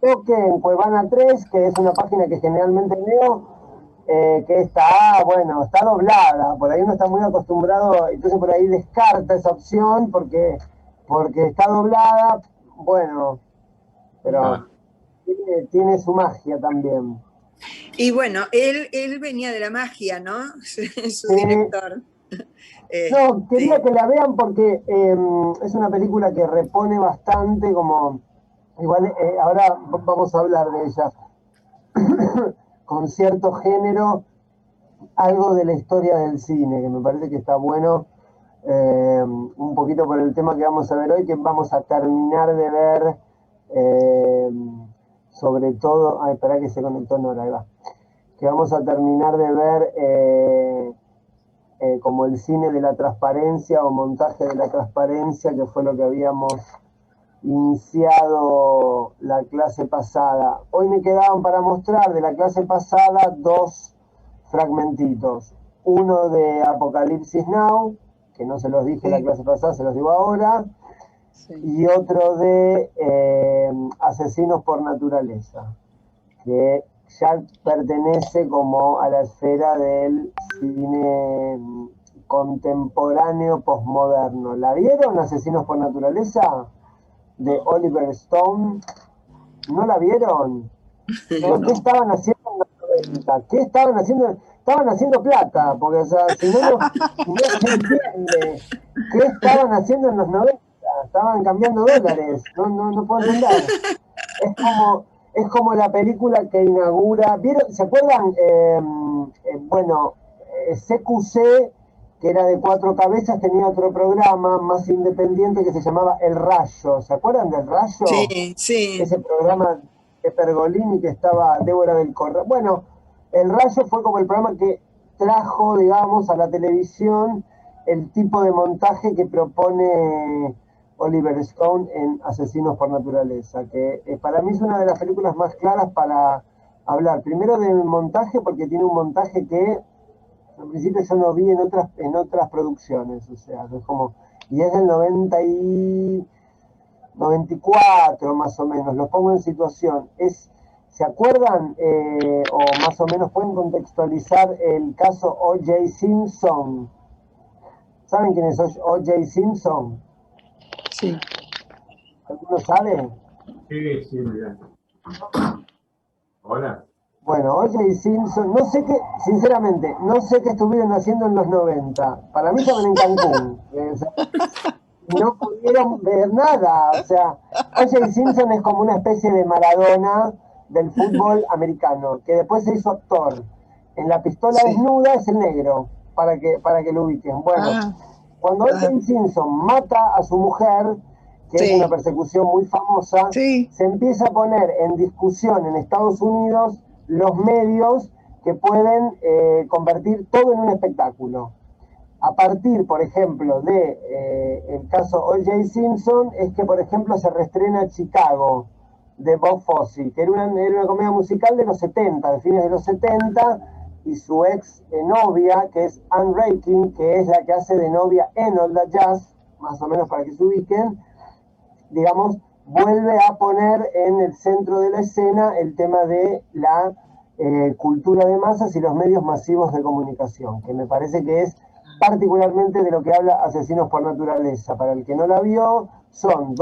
toque en Cuevana 3, que es una página que generalmente veo, que está, bueno, está doblada, por ahí uno está muy acostumbrado, entonces por ahí descarta esa opción porque está doblada, bueno, pero Ah, tiene su magia también. Y bueno, él venía de la magia, ¿no? Su Sí, director. no, quería Este, que la vean porque es una película que repone bastante como, igual ahora vamos a hablar de ella, con cierto género, algo de la historia del cine, que me parece que está bueno, un poquito por el tema que vamos a ver hoy, que vamos a terminar de ver, eh, sobre todo, ay, espera que se conectó Nora, ahí va, que vamos a terminar de ver como el cine de la transparencia o montaje de la transparencia, que fue lo que habíamos iniciado la clase pasada. Hoy me quedaban para mostrar de la clase pasada dos fragmentitos. Uno de Apocalipsis Now, que no se los dije la sí, clase pasada, se los digo ahora, sí. y otro de Asesinos por Naturaleza, que ya pertenece como a la esfera del cine contemporáneo posmoderno. ¿La vieron, Asesinos por Naturaleza? De no. Oliver Stone. ¿No la vieron? Pero ¿qué No. estaban haciendo en los 90? ¿Qué estaban haciendo? Estaban haciendo plata, porque o sea, si no, no se entiende. ¿Qué estaban haciendo en los 90? Estaban cambiando dólares. No puedo entender. Es como la película que inaugura. ¿Vieron? ¿Se acuerdan? Bueno, CQC, que era de cuatro cabezas, tenía otro programa más independiente que se llamaba El Rayo. ¿Se acuerdan del Rayo? Sí, sí. Ese programa de Pergolini que estaba Débora del Corral. Bueno, El Rayo fue como el programa que trajo, digamos, a la televisión el tipo de montaje que propone Oliver Stone en Asesinos por Naturaleza, que para mí es una de las películas más claras para hablar. Primero del montaje, porque tiene un montaje que en principio yo no vi en otras producciones, o sea, es como, y es del 94 más o menos, los pongo en situación. ¿Se acuerdan o más o menos pueden contextualizar el caso O.J. Simpson? ¿Saben quién es O.J. Simpson? Sí. ¿Alguno sabe? Sí, sí, mira. Hola. Bueno, O.J. Simpson, no sé qué, sinceramente, no sé qué estuvieron haciendo en los 90. Para mí estaban en Cancún. O sea, no pudieron ver nada. O sea, O.J. Simpson es como una especie de Maradona del fútbol americano, que después se hizo actor. En La Pistola Sí. Desnuda es el negro, para que lo ubiquen. Bueno, Ah, cuando ah, O.J. Simpson mata a su mujer, que es una sí, persecución muy famosa, sí. se empieza a poner en discusión en Estados Unidos los medios que pueden convertir todo en un espectáculo. A partir, por ejemplo, de el caso O.J. Simpson, es que, por ejemplo, se reestrena Chicago de Bob Fosse, que era una comedia musical de los 70, de fines de los 70, y su ex novia, que es Anne Raikin, que es la que hace de novia en All That Jazz, más o menos para que se ubiquen, digamos, vuelve a poner en el centro de la escena el tema de la cultura de masas y los medios masivos de comunicación, que me parece que es particularmente de lo que habla Asesinos por Naturaleza. Para el que no la vio, son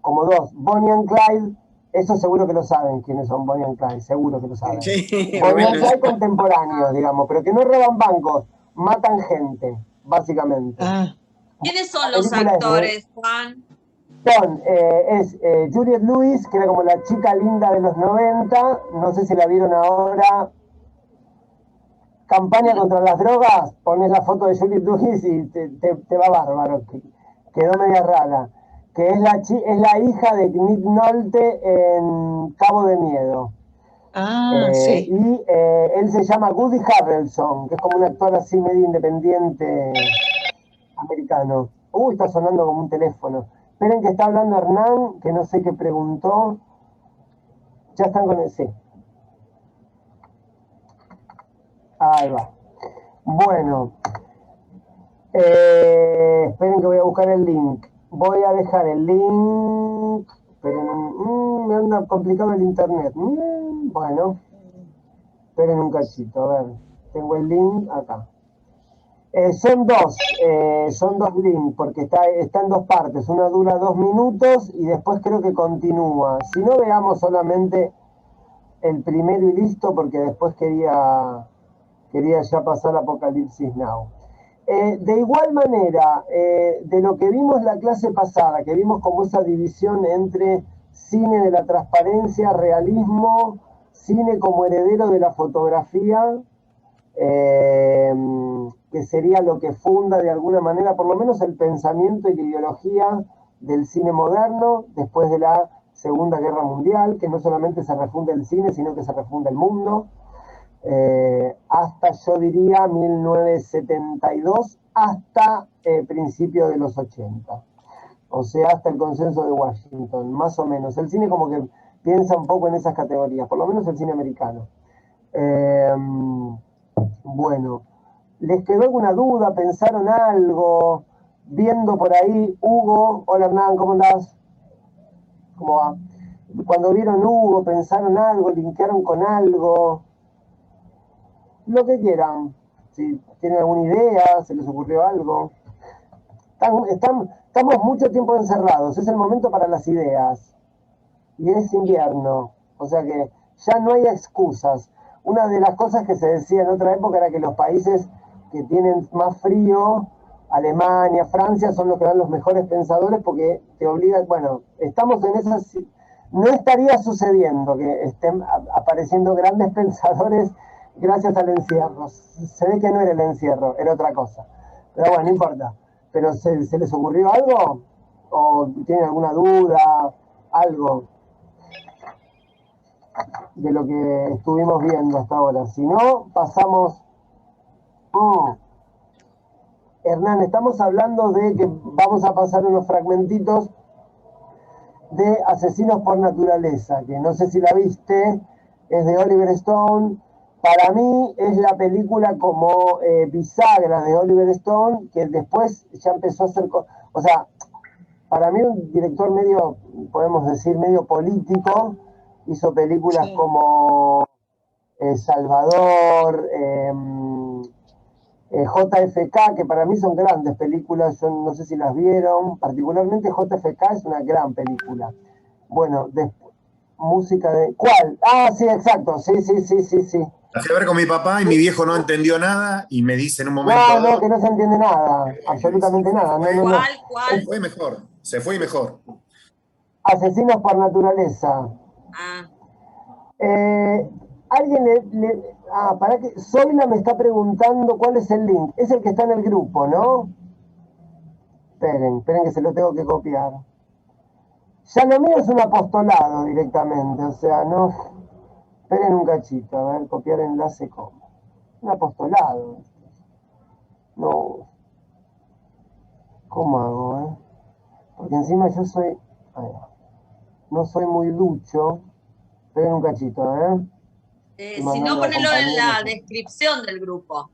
como dos, Bonnie and Clyde, eso seguro que lo saben quiénes son Bonnie and Clyde, seguro que lo saben. Sí, Bonnie and bueno, Clyde contemporáneos, digamos, pero que no roban bancos, matan gente, básicamente. ah, ¿Quiénes La son los película es de actores, Juan? Juliette Lewis, que era como la chica linda de los 90, no sé si la vieron ahora, campaña contra las drogas, pones la foto de Juliette Lewis y te va bárbaro, quedó media rara, que es la hija de Nick Nolte en Cabo de Miedo. sí. Él se llama Woody Harrelson, que es como un actor así medio independiente americano. Uy, está sonando como un teléfono. Esperen que está hablando Hernán, que no sé qué preguntó. Ya están con el sí. Ahí va. Bueno, esperen que voy a buscar el link. Voy a dejar el link. Esperen, me anda complicado el internet. Bueno, esperen un cachito, a ver. Tengo el link acá. Son dos links, porque está en dos partes. Una dura 2 minutos y después creo que continúa. Si no, veamos solamente el primero y listo, porque después quería ya pasar a Apocalipsis Now. De igual manera, de lo que vimos la clase pasada, que vimos como esa división entre cine de la transparencia, realismo, cine como heredero de la fotografía, que sería lo que funda de alguna manera, por lo menos el pensamiento y la ideología del cine moderno después de la Segunda Guerra Mundial, que no solamente se refunda el cine, sino que se refunda el mundo. Hasta yo diría 1972, hasta principios de los 80. O sea, hasta el consenso de Washington, más o menos. El cine como que piensa un poco en esas categorías, por lo menos el cine americano. Bueno, ¿les quedó alguna duda? ¿Pensaron algo? Viendo por ahí, Hugo, hola Hernán, ¿cómo andás? ¿Cómo va? Cuando vieron Hugo, ¿pensaron algo? ¿Linkearon con algo? Lo que quieran. Si tienen alguna idea, se les ocurrió algo. Estamos mucho tiempo encerrados, es el momento para las ideas. Y es invierno, o sea que ya no hay excusas. Una de las cosas que se decía en otra época era que los países que tienen más frío, Alemania, Francia, son los que dan los mejores pensadores porque te obligan, bueno, estamos en esas... No estaría sucediendo que estén apareciendo grandes pensadores gracias al encierro. Se ve que no era el encierro, era otra cosa. Pero bueno, no importa. ¿Pero se les ocurrió algo? ¿O tienen alguna duda? Algo de lo que estuvimos viendo hasta ahora. Si no, pasamos... Hernán, estamos hablando de que vamos a pasar unos fragmentitos de Asesinos por Naturaleza, que no sé si la viste, es de Oliver Stone. Para mí es la película como bisagra de Oliver Stone, que después ya empezó a hacer... O sea, para mí un director medio, podemos decir, medio político, hizo películas como Salvador, JFK, que para mí son grandes películas, yo no sé si las vieron, particularmente JFK es una gran película. Bueno, música de... ¿Cuál? Ah, sí, exacto, sí. La fui a ver con mi papá y mi viejo no entendió nada y me dice en un momento... No, que no se entiende nada, absolutamente nada. No. ¿Cuál? Se fue mejor. Asesinos por Naturaleza. Alguien para que Zoila me está preguntando cuál es el link. Es el que está en el grupo, ¿no? Esperen que se lo tengo que copiar. Ya lo mío es un apostolado directamente, o sea, no. Esperen un cachito, a ver, copiar enlace como. Un apostolado. No. ¿Cómo hago, Porque encima yo soy. No soy muy ducho. Esperen un cachito, Si no, ponelo en la descripción del grupo.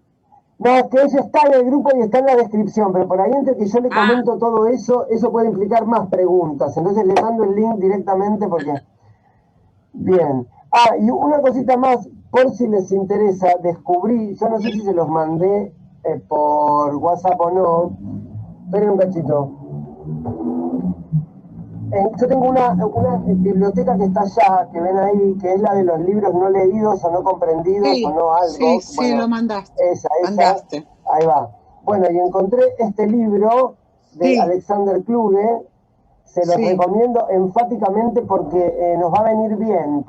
No, es que ella está en el grupo y está en la descripción, pero por ahí entre que yo le comento todo eso, eso puede implicar más preguntas. Entonces le mando el link directamente porque... Bien. Y una cosita más, por si les interesa, descubrí, yo no sé si se los mandé por WhatsApp o no. Esperen un cachito. Yo tengo una biblioteca que está allá, que ven ahí, que es la de los libros no leídos o no comprendidos o no algo. Sí, bueno, lo mandaste. Esa, ahí va. Bueno, y encontré este libro de Alexander Kluge, se los recomiendo enfáticamente porque nos va a venir bien,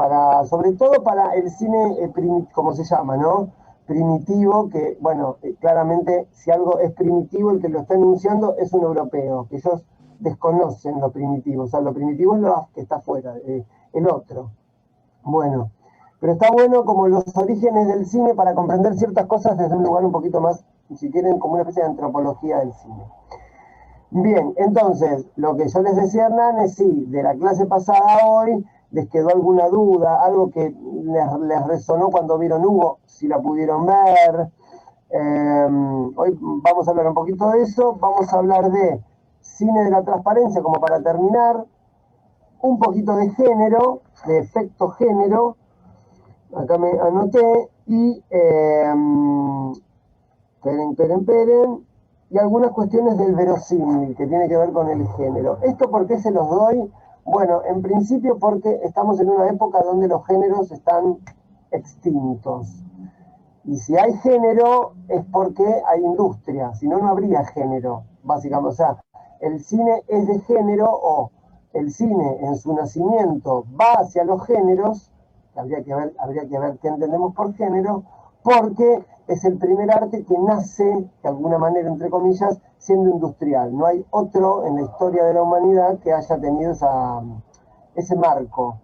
sobre todo para el cine, como se llama, ¿no? Primitivo, que, bueno, claramente si algo es primitivo, el que lo está enunciando es un europeo, que ellos desconocen lo primitivo, o sea, lo primitivo es lo que está afuera, el otro. Bueno, pero está bueno como los orígenes del cine para comprender ciertas cosas desde un lugar un poquito más, si quieren, como una especie de antropología del cine. Bien, entonces, lo que yo les decía, Hernán, es sí, de la clase pasada hoy, les quedó alguna duda, algo que les resonó cuando vieron Hugo, si la pudieron ver. Hoy vamos a hablar un poquito de eso, vamos a hablar de cine de la transparencia, como para terminar, un poquito de género, de efecto género, acá me anoté, y esperen, y algunas cuestiones del verosímil, que tiene que ver con el género. ¿Esto por qué se los doy? Bueno, en principio porque estamos en una época donde los géneros están extintos. Y si hay género es porque hay industria, si no, no habría género, básicamente. O sea, el cine es de género o el cine en su nacimiento va hacia los géneros, habría que ver qué entendemos por género, porque es el primer arte que nace, de alguna manera, entre comillas, siendo industrial. No hay otro en la historia de la humanidad que haya tenido ese marco.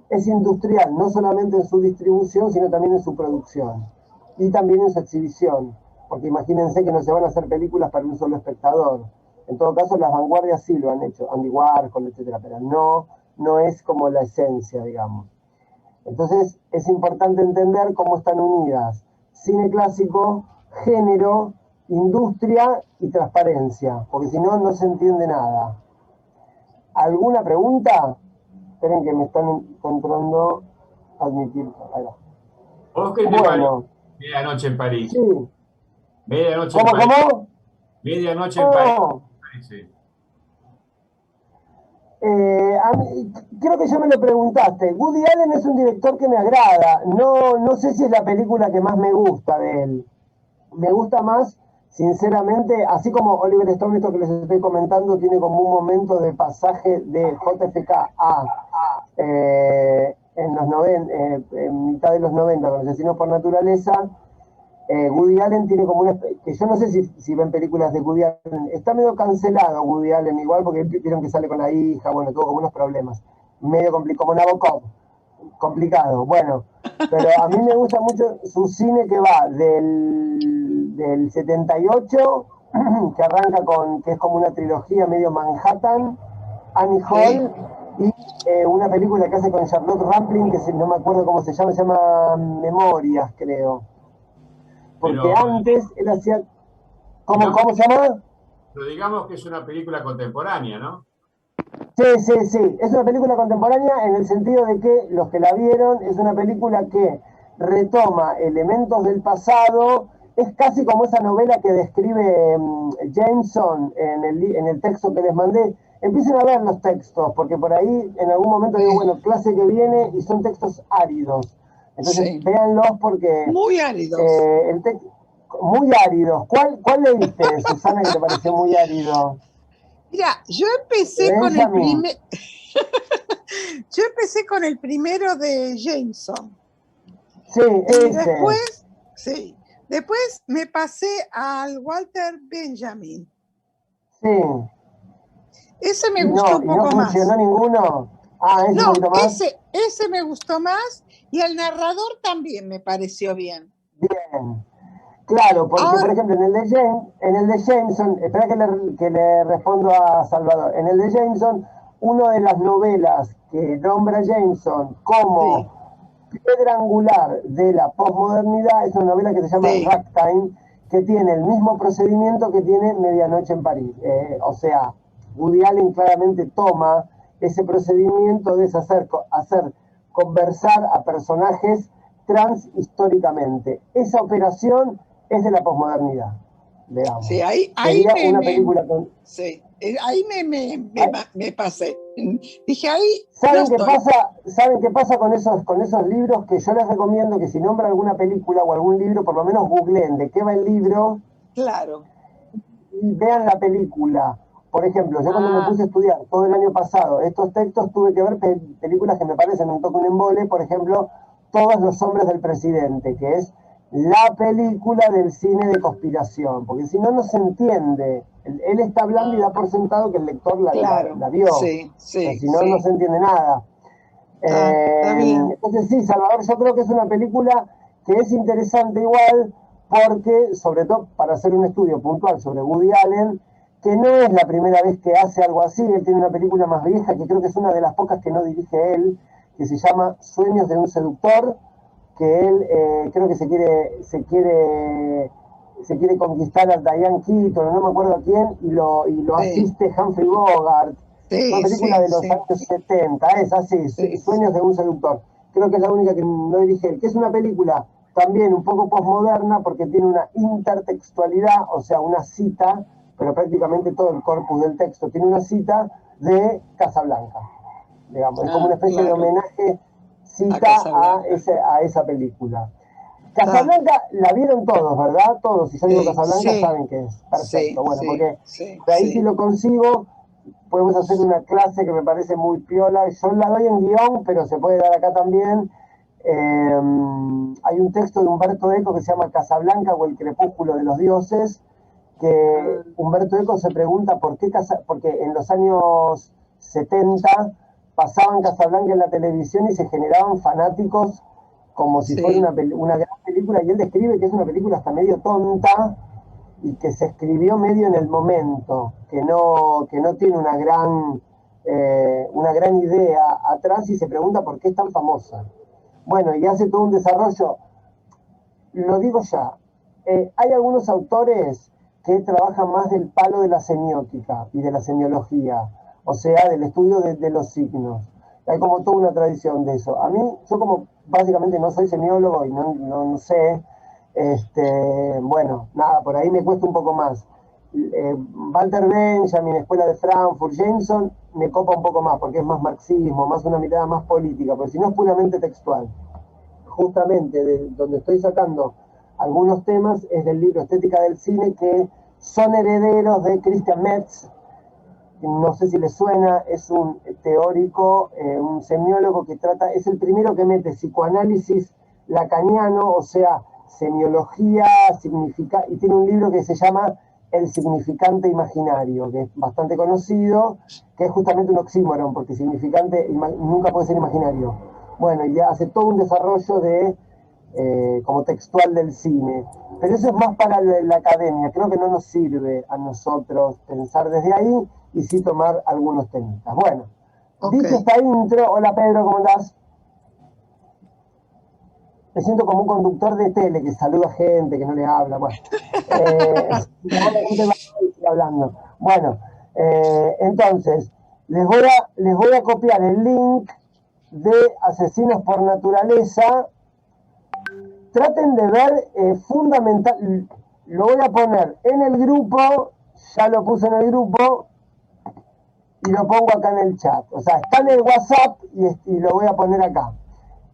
Es industrial, no solamente en su distribución, sino también en su producción. Y también en su exhibición. Porque imagínense que no se van a hacer películas para un solo espectador. En todo caso, las vanguardias sí lo han hecho, Andy Warhol, etcétera, pero no es como la esencia, digamos. Entonces, es importante entender cómo están unidas cine clásico, género, industria y transparencia, porque si no, no se entiende nada. ¿Alguna pregunta? Esperen que me están encontrando admitir. ¿Vos qué te Bueno, parece? Medianoche en París. sí. Medianoche en París. ¿Cómo? Medianoche en París. Oh, creo que ya me lo preguntaste. Woody Allen es un director que me agrada. No sé si es la película que más me gusta de él. Me gusta más, sinceramente, así como Oliver Stone, esto que les estoy comentando, tiene como un momento de pasaje de JFK a en los 90, en mitad de los 90, con Asesinos por Naturaleza. Woody Allen tiene como una... que yo no sé si ven películas de Woody Allen. Está medio cancelado Woody Allen igual, porque vieron que sale con la hija, bueno, tuvo como unos problemas. Medio complicado, como Nabokov. Complicado, bueno. Pero a mí me gusta mucho su cine que va del 78, que arranca con... que es como una trilogía medio Manhattan, Annie Hall, y una película que hace con Charlotte Rampling, que no me acuerdo cómo se llama Memorias, creo. Porque Pero, antes él hacía... ¿Cómo se llama? pero digamos que es una película contemporánea, ¿no? Sí. Es una película contemporánea en el sentido de que los que la vieron es una película que retoma elementos del pasado. Es casi como esa novela que describe Jameson en el texto que les mandé. Empiecen a ver los textos, porque por ahí en algún momento digo, bueno, clase que viene y son textos áridos. Entonces, véanlos porque... Muy áridos. Muy áridos. ¿Cuál leíste, Susana, que te pareció muy árido? Mira, yo empecé con el yo empecé con el primero de Jameson. Sí, y después me pasé al Walter Benjamin. Sí. Ese me gustó un poco más. ¿No funcionó ninguno? ¿Ese un poquito más? Ese me gustó más y el narrador también me pareció bien. Bien. Claro, porque ahora, por ejemplo, en el de Jameson, espera que le respondo a Salvador. En el de Jameson, una de las novelas que nombra Jameson como piedra angular de la posmodernidad es una novela que se llama Ragtime, que tiene el mismo procedimiento que tiene Medianoche en París. O sea, Woody Allen claramente toma ese procedimiento de hacer conversar a personajes trans históricamente. Esa operación es de la posmodernidad, digamos. Sí, ahí una película con... Sí, ahí me pasé. Dije, ahí ¿Saben qué pasa con esos libros? Que yo les recomiendo que si nombran alguna película o algún libro, por lo menos googleen de qué va el libro. Claro. Y vean la película. Por ejemplo, yo cuando me puse a estudiar todo el año pasado estos textos, tuve que ver películas que me parecen un toque un embole. Por ejemplo, Todos los hombres del presidente, que es la película del cine de conspiración, porque si no, no se entiende. Él está hablando y da por sentado que el lector la vio. Sí, si no, no se entiende nada. Está bien. Entonces sí, Salvador, yo creo que es una película que es interesante igual, porque, sobre todo para hacer un estudio puntual sobre Woody Allen, que no es la primera vez que hace algo así. Él tiene una película más vieja, que creo que es una de las pocas que no dirige él, que se llama Sueños de un seductor, que él creo que se quiere conquistar a Diane Keaton, no me acuerdo a quién, y lo asiste Humphrey Bogart. Una Sí, película sí, de los sí, años 70, es así, sí, Sueños de un seductor. Creo que es la única que no dirige él, que es una película también un poco posmoderna porque tiene una intertextualidad, o sea, una cita, pero prácticamente todo el corpus del texto tiene una cita de Casablanca, digamos. Es como una ah, especie de claro, homenaje, a cita Casablanca. a esa película. Está, Casablanca la vieron todos, ¿verdad? Todos, si yo digo sí, Casablanca sí, saben que es. sí, Perfecto, bueno, sí, porque sí, de ahí si sí. lo consigo, podemos hacer una clase que me parece muy piola. Yo la doy en guión, pero se puede dar acá también. Hay un texto de Humberto Eco que se llama Casablanca o el crepúsculo de los dioses, que Ah, Humberto Eco se pregunta por qué porque en los años 70 pasaban Casablanca en la televisión y se generaban fanáticos como si fuera sí, una gran película, y él describe que es una película hasta medio tonta y que se escribió medio en el momento, que no tiene una gran idea atrás, y se pregunta por qué es tan famosa. Bueno, y hace todo un desarrollo. Lo digo ya, hay algunos autores que trabajan más del palo de la semiótica y de la semiología, o sea, del estudio de los signos. Hay como toda una tradición de eso. A mí, yo como básicamente no soy semiólogo y no sé, bueno, nada, por ahí me cuesta un poco más. Walter Benjamin, Escuela de Frankfurt, Jameson, me copa un poco más porque es más marxismo, más una mirada más política, porque si no es puramente textual. Justamente de donde estoy sacando algunos temas es del libro Estética del Cine, que son herederos de Christian Metz. No sé si les suena, es un teórico, un semiólogo que trata, es el primero que mete psicoanálisis lacaniano, o sea, semiología, y tiene un libro que se llama El significante imaginario, que es bastante conocido, que es justamente un oxímoron, porque significante nunca puede ser imaginario. Bueno, y hace todo un desarrollo como textual del cine. Pero eso es más para la academia. Creo que no nos sirve a nosotros pensar desde ahí y sí tomar algunos temitas. Bueno, ok. dicho esta intro, hola Pedro, ¿cómo andás? Me siento como un conductor de tele que saluda a gente, que no le habla. Bueno, ahora gente va a ir hablando. Bueno, entonces, les voy a copiar el link de Asesinos por Naturaleza. Traten de ver fundamental, lo voy a poner en el grupo, ya lo puse en el grupo y lo pongo acá en el chat. O sea, está en el WhatsApp y lo voy a poner acá.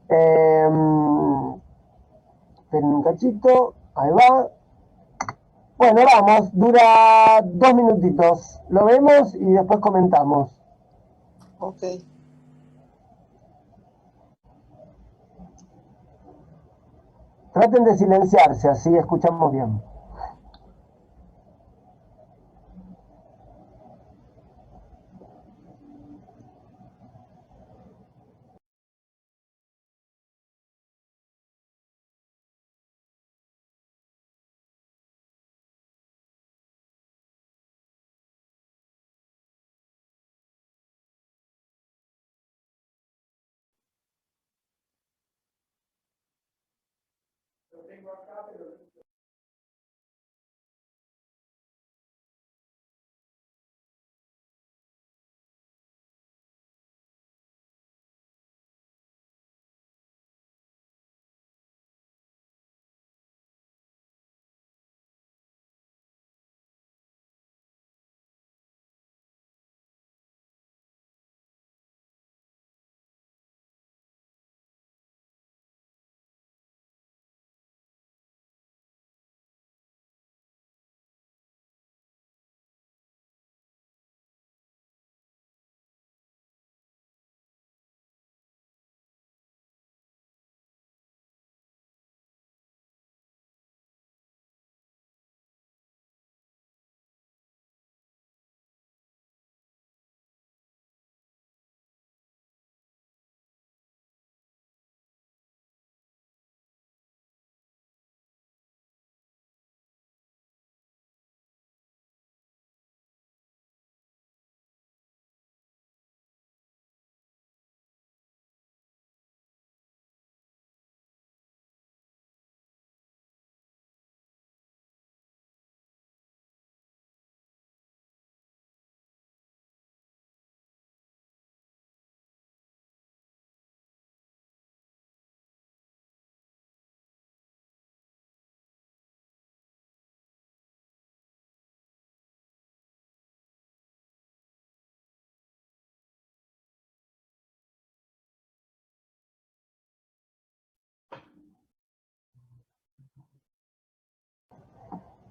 Eh, Esperen un cachito, ahí va. Bueno, vamos, dura 2 minutitos. Lo vemos y después comentamos. Ok. Traten de silenciarse, así escuchamos bien.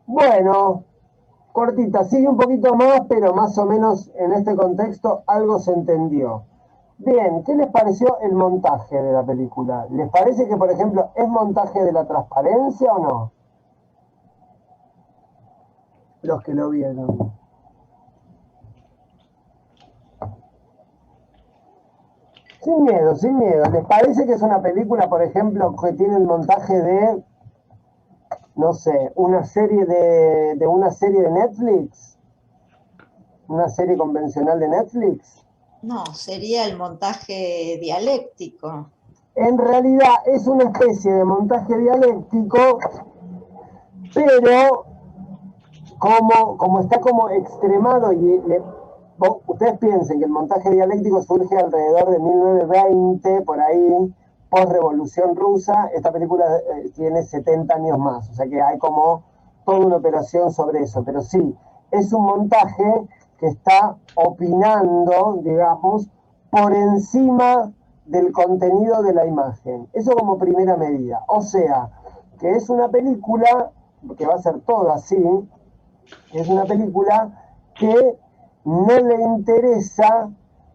Bueno, cortita, sigue un poquito más, pero más o menos en este contexto algo se entendió. Bien, ¿qué les pareció el montaje de la película? ¿Les parece que, por ejemplo, es montaje de la transparencia o no? Los que lo vieron. Sin miedo, sin miedo. ¿Les parece que es una película, por ejemplo, que tiene el montaje de, no sé, una serie de una serie de Netflix? ¿Una serie convencional de Netflix? No, sería el montaje dialéctico. En realidad es una especie de montaje dialéctico, pero como está como extremado ustedes piensen que el montaje dialéctico surge alrededor de 1920, por ahí, post-revolución rusa. Esta película tiene 70 años más, o sea que hay como toda una operación sobre eso, pero sí, es un montaje que está opinando, digamos, por encima del contenido de la imagen. Eso como primera medida. O sea, que es una película, que va a ser toda así, es una película que no le interesa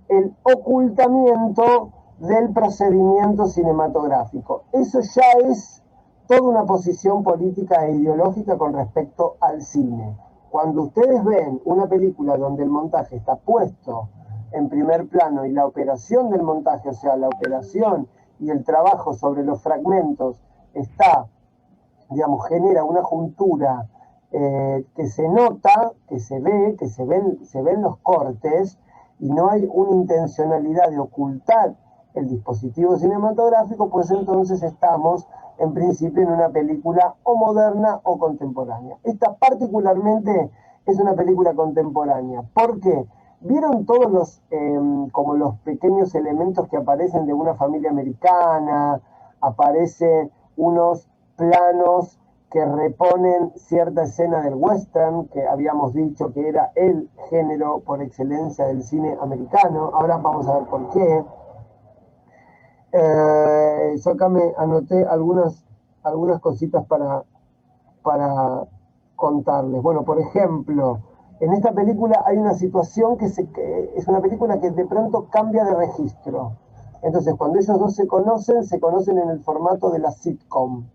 el ocultamiento del procedimiento cinematográfico. Eso ya es toda una posición política e ideológica con respecto al cine. Cuando ustedes ven una película donde el montaje está puesto en primer plano y la operación del montaje, o sea, la operación y el trabajo sobre los fragmentos está, digamos, genera una juntura que se nota, que se ve, se ven los cortes y no hay una intencionalidad de ocultar el dispositivo cinematográfico, pues entonces estamos en principio en una película o moderna o contemporánea. Esta particularmente es una película contemporánea. ¿Por qué? ¿Vieron todos como los pequeños elementos que aparecen de una familia americana? Aparecen unos planos que reponen cierta escena del western, que habíamos dicho que era el género por excelencia del cine americano. Ahora vamos a ver por qué. Yo acá me anoté algunas cositas para contarles. Bueno, por ejemplo, en esta película hay una situación que es una película que de pronto cambia de registro. Entonces, cuando ellos dos se conocen en el formato de la sitcom.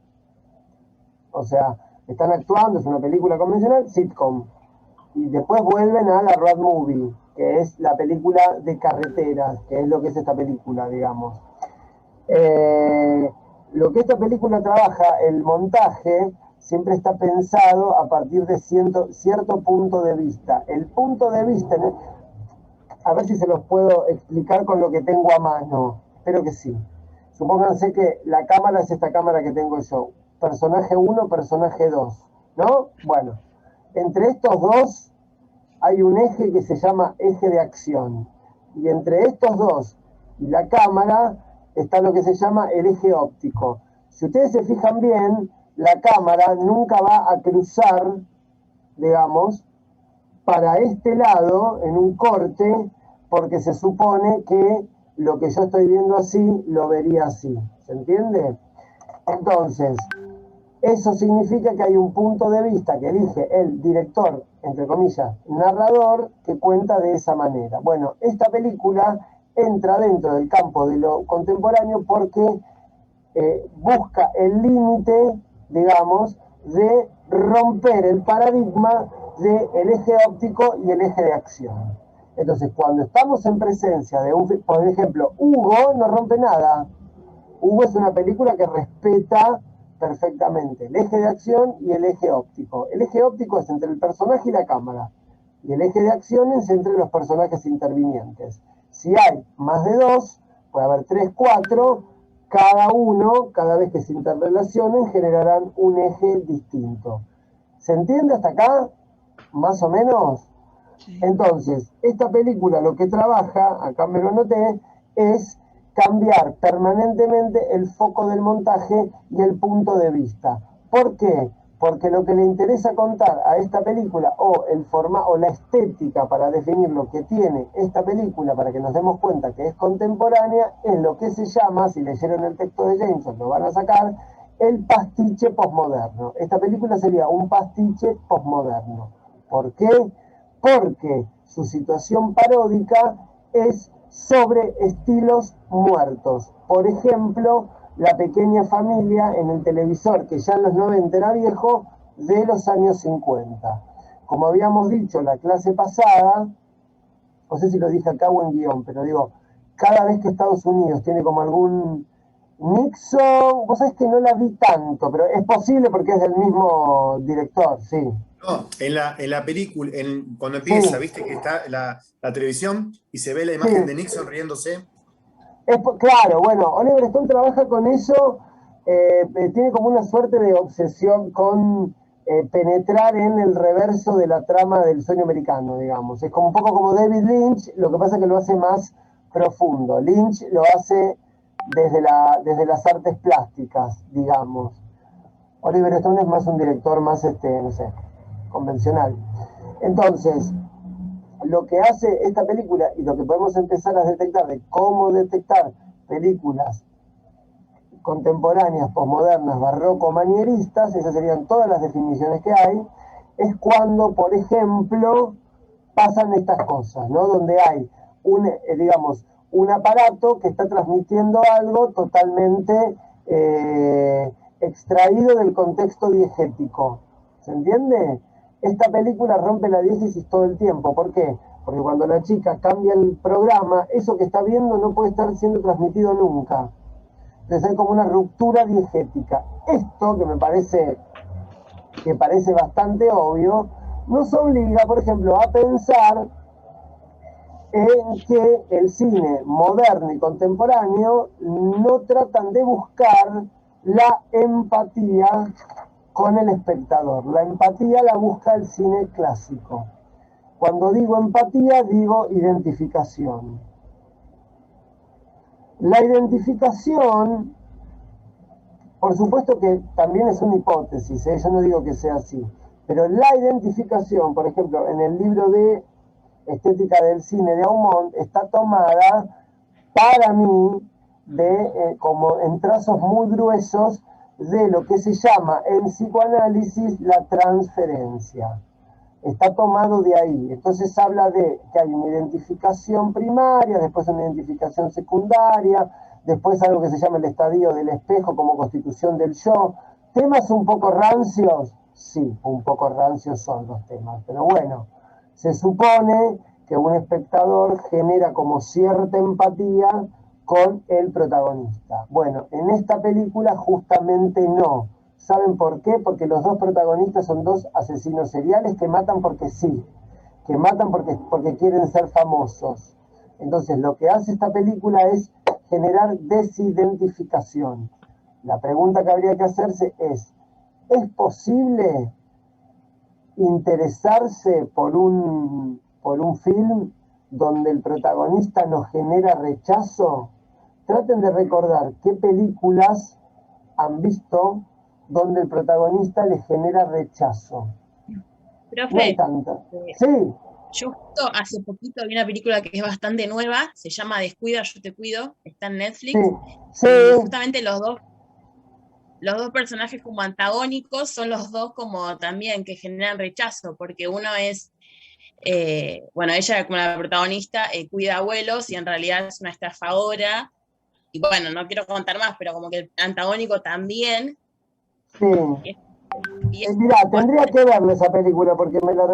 O sea, están actuando, es una película convencional, sitcom. Y después vuelven a la road movie, que es la película de carreteras, que es lo que es esta película, digamos. Lo que esta película trabaja, el montaje, siempre está pensado a partir de cierto punto de vista. El punto de vista, a ver si se los puedo explicar con lo que tengo a mano. Espero que sí. Supónganse que la cámara es esta cámara que tengo yo. Personaje 1, personaje 2. ¿No? Bueno, entre estos dos hay un eje que se llama eje de acción. Y entre estos dos y la cámara está lo que se llama el eje óptico. Si ustedes se fijan bien, la cámara nunca va a cruzar, digamos, para este lado en un corte, porque se supone que lo que yo estoy viendo así, lo vería así. ¿Se entiende? Entonces, eso significa que hay un punto de vista que elige el director, entre comillas, narrador, que cuenta de esa manera. Bueno, esta película entra dentro del campo de lo contemporáneo porque busca el límite, digamos, de romper el paradigma del eje óptico y el eje de acción. Entonces, cuando estamos en presencia de por ejemplo, Hugo no rompe nada. Hugo es una película que respeta perfectamente el eje de acción y el eje óptico. El eje óptico es entre el personaje y la cámara, y el eje de acción es entre los personajes intervinientes. Si hay más de dos, puede haber 3, 4, cada uno, cada vez que se interrelacionen, generarán un eje distinto. ¿Se entiende hasta acá? Más o menos. Entonces, esta película lo que trabaja, acá me lo noté, es cambiar permanentemente el foco del montaje y el punto de vista. ¿Por qué? Porque lo que le interesa contar a esta película, o la estética para definir lo que tiene esta película, para que nos demos cuenta que es contemporánea, es lo que se llama, si leyeron el texto de Jameson lo van a sacar, el pastiche posmoderno. Esta película sería un pastiche posmoderno. ¿Por qué? Porque su situación paródica es sobre estilos muertos. Por ejemplo, La pequeña familia en el televisor, que ya en los 90 era viejo, de los años 50. Como habíamos dicho la clase pasada, no sé si lo dije acá o en guión, pero digo, cada vez que Estados Unidos tiene como algún Nixon, vos sabés que no la vi tanto, pero es posible porque es del mismo director, sí. No, en la película, cuando Sí, empieza, viste que está la televisión y se ve la imagen sí. de Nixon riéndose. Claro, bueno, Oliver Stone trabaja con eso, tiene como una suerte de obsesión con penetrar en el reverso de la trama del sueño americano, digamos. Es como un poco como David Lynch, lo que pasa es que lo hace más profundo. Lynch lo hace desde las artes plásticas, digamos. Oliver Stone es más un director más, no sé, convencional. Entonces, lo que hace esta película y lo que podemos empezar a detectar de cómo detectar películas contemporáneas, posmodernas, barroco, manieristas, esas serían todas las definiciones que hay, es cuando, por ejemplo, pasan estas cosas, ¿no? Donde hay digamos, un aparato que está transmitiendo algo totalmente extraído del contexto diegético. ¿Se entiende? Esta película rompe la diégesis todo el tiempo. ¿Por qué? Porque cuando la chica cambia el programa, eso que está viendo no puede estar siendo transmitido nunca. Entonces hay como una ruptura diegética. Esto, que parece bastante obvio, nos obliga, por ejemplo, a pensar en que el cine moderno y contemporáneo no tratan de buscar la empatía con el espectador. La empatía la busca el cine clásico. Cuando digo empatía, digo identificación. La identificación, por supuesto que también es una hipótesis, yo no digo que sea así, pero la identificación, por ejemplo, en el libro de Estética del Cine de Aumont, está tomada para mí como en trazos muy gruesos de lo que se llama en psicoanálisis la transferencia. Está tomado de ahí. Entonces habla de que hay una identificación primaria, después una identificación secundaria, después algo que se llama el estadio del espejo como constitución del yo. ¿Temas un poco rancios? Sí, un poco rancios son los temas, pero bueno, se supone que un espectador genera como cierta empatía con el protagonista. Bueno, en esta película justamente no. ¿Saben por qué? Porque los dos protagonistas son dos asesinos seriales que matan porque sí, que matan porque quieren ser famosos. Entonces, lo que hace esta película es generar desidentificación. La pregunta que habría que hacerse ¿es posible interesarse por un film donde el protagonista nos genera rechazo? Traten de recordar qué películas han visto donde el protagonista les genera rechazo. Profe, no hay tantas. Sí. Yo justo hace poquito vi una película que es bastante nueva, se llama Descuida, yo te cuido, está en Netflix, sí. Y justamente los dos personajes como antagónicos son los dos como también que generan rechazo, porque uno es, ella como la protagonista cuida abuelos y en realidad es una estafadora, y bueno, no quiero contar más, pero como que el antagónico también. Sí. Mirá, tendría que verme esa película porque me la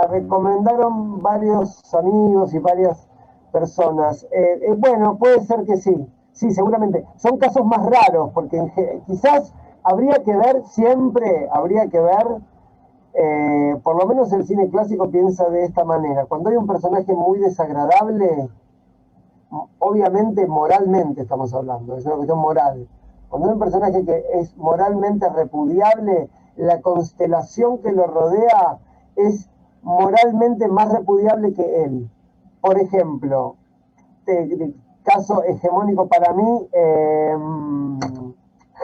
recomendaron varios amigos y varias personas. Bueno, puede ser que sí, seguramente. Son casos más raros porque quizás habría que ver, por lo menos el cine clásico piensa de esta manera. Cuando hay un personaje muy desagradable, obviamente moralmente estamos hablando, es una cuestión moral. Cuando hay un personaje que es moralmente repudiable, la constelación que lo rodea es moralmente más repudiable que él. Por ejemplo, caso hegemónico para mí,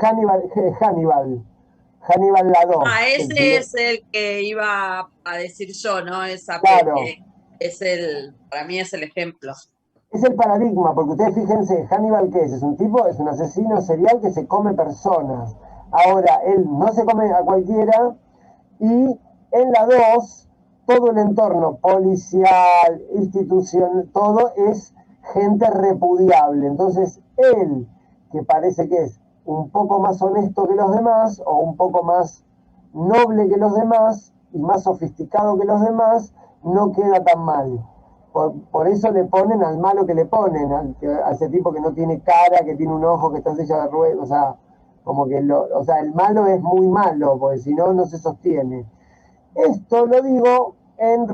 Hannibal la 2. Ese es el que iba a decir yo, ¿no? Esa claro. para mí es el ejemplo. es el paradigma, porque ustedes fíjense, Hannibal, ¿qué es? Es un tipo, es un asesino serial que se come personas. Ahora, él no se come a cualquiera, y en la 2, todo el entorno policial, institucional, todo es gente repudiable. Entonces, él, que parece que es un poco más honesto que los demás, o un poco más noble que los demás, y más sofisticado que los demás, no queda tan mal. Por eso le ponen al malo que le ponen, a ese tipo que no tiene cara, que tiene un ojo que está en silla de ruedas, o sea, como que o sea, el malo es muy malo, porque si no, no se sostiene. Esto lo digo,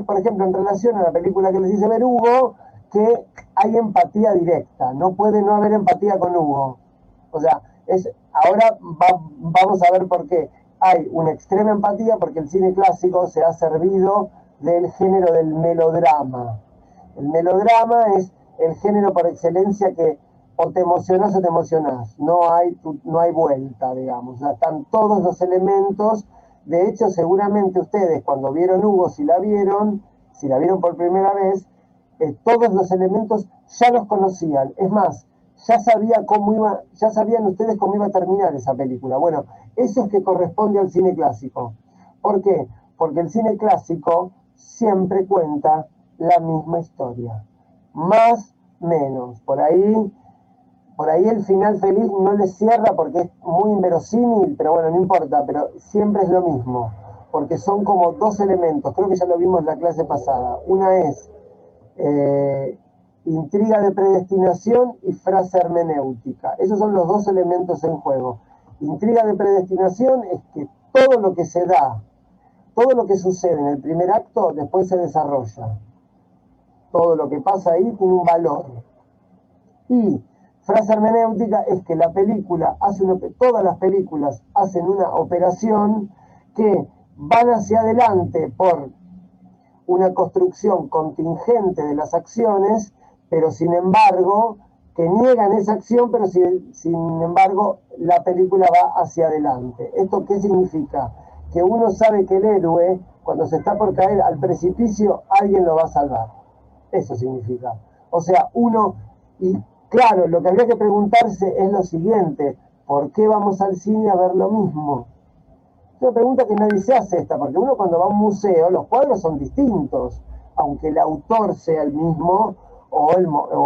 por ejemplo, en relación a la película que les hice ver, Hugo, que hay empatía directa, no puede no haber empatía con Hugo. O sea, ahora vamos a ver por qué. Hay una extrema empatía porque el cine clásico se ha servido del género del melodrama. El melodrama es el género por excelencia que o te emocionás o te emocionás. No hay vuelta, digamos. O sea, están todos los elementos. De hecho, seguramente ustedes cuando vieron Hugo, si la vieron por primera vez, todos los elementos ya los conocían. Es más, ya sabían ustedes cómo iba a terminar esa película. Bueno, eso es que corresponde al cine clásico. ¿Por qué? Porque el cine clásico siempre cuenta la misma historia. Más, menos. Por ahí el final feliz no le cierra porque es muy inverosímil, pero bueno, no importa, pero siempre es lo mismo. Porque son como dos elementos, creo que ya lo vimos en la clase pasada. Una es intriga de predestinación y frase hermenéutica. Esos son los dos elementos en juego. Intriga de predestinación es que todo lo que se da, todo lo que sucede en el primer acto, después se desarrolla. Todo lo que pasa ahí tiene un valor. Y frase hermenéutica es que la película todas las películas hacen una operación que van hacia adelante por una construcción contingente de las acciones, pero sin embargo, que niegan esa acción, pero sin embargo la película va hacia adelante. ¿Esto qué significa? Que uno sabe que el héroe, cuando se está por caer al precipicio, alguien lo va a salvar. Eso significa. O sea, y claro, lo que habría que preguntarse es lo siguiente: ¿por qué vamos al cine a ver lo mismo? Es una pregunta que nadie se hace esta, porque uno cuando va a un museo, los cuadros son distintos, aunque el autor sea el mismo, o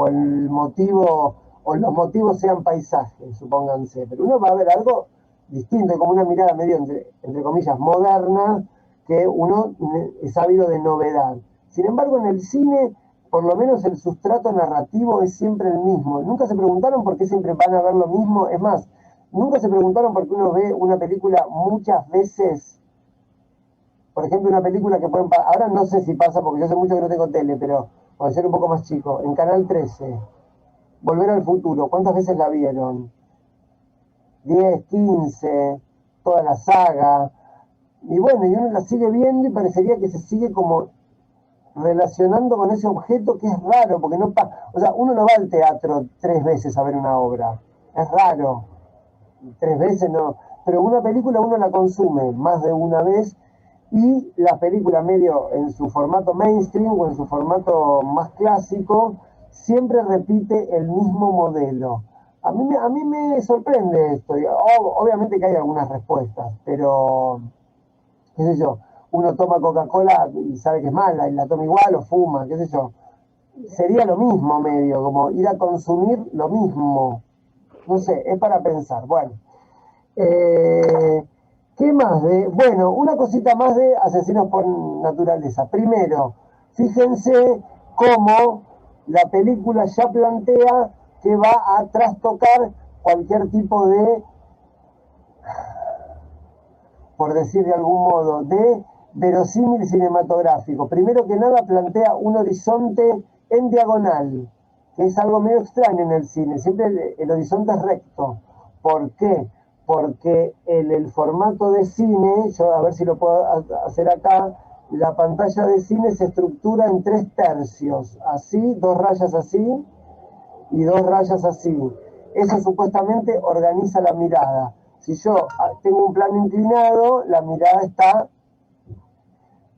el motivo, o los motivos sean paisajes, supónganse, pero uno va a ver algo distinto, como una mirada medio, entre comillas, moderna, que uno es ávido de novedad. Sin embargo, en el cine, por lo menos el sustrato narrativo es siempre el mismo. Nunca se preguntaron por qué siempre van a ver lo mismo. Es más, nunca se preguntaron por qué uno ve una película muchas veces. Por ejemplo, una película que pueden... Ahora no sé si pasa porque yo hace mucho que no tengo tele, pero cuando yo era un poco más chico, en Canal 13, Volver al Futuro, ¿cuántas veces la vieron? 10, 15, toda la saga. Y bueno, y uno la sigue viendo y parecería que se sigue como relacionando con ese objeto, que es raro, porque o sea, uno no va al teatro 3 veces a ver una obra. Es raro. 3 veces no. Pero una película uno la consume más de una vez, y la película medio en su formato mainstream o en su formato más clásico siempre repite el mismo modelo. A mí me sorprende esto. Obviamente que hay algunas respuestas, pero qué sé yo, uno toma Coca-Cola y sabe que es mala y la toma igual o fuma, qué sé yo. Sería lo mismo medio, como ir a consumir lo mismo. No sé, es para pensar. Bueno. ¿Qué más? Bueno, una cosita más de Asesinos por Naturaleza. Primero, fíjense cómo la película ya plantea que va a trastocar cualquier tipo de, por decir de algún modo, de verosímil cinematográfico. Primero que nada plantea un horizonte en diagonal, que es algo medio extraño en el cine. Siempre el horizonte es recto. ¿Por qué? Porque en el formato de cine, yo a ver si lo puedo hacer acá, la pantalla de cine se estructura en 3 tercios, así, 2 rayas así y 2 rayas así. Eso supuestamente organiza la mirada. Si yo tengo un plano inclinado, la mirada está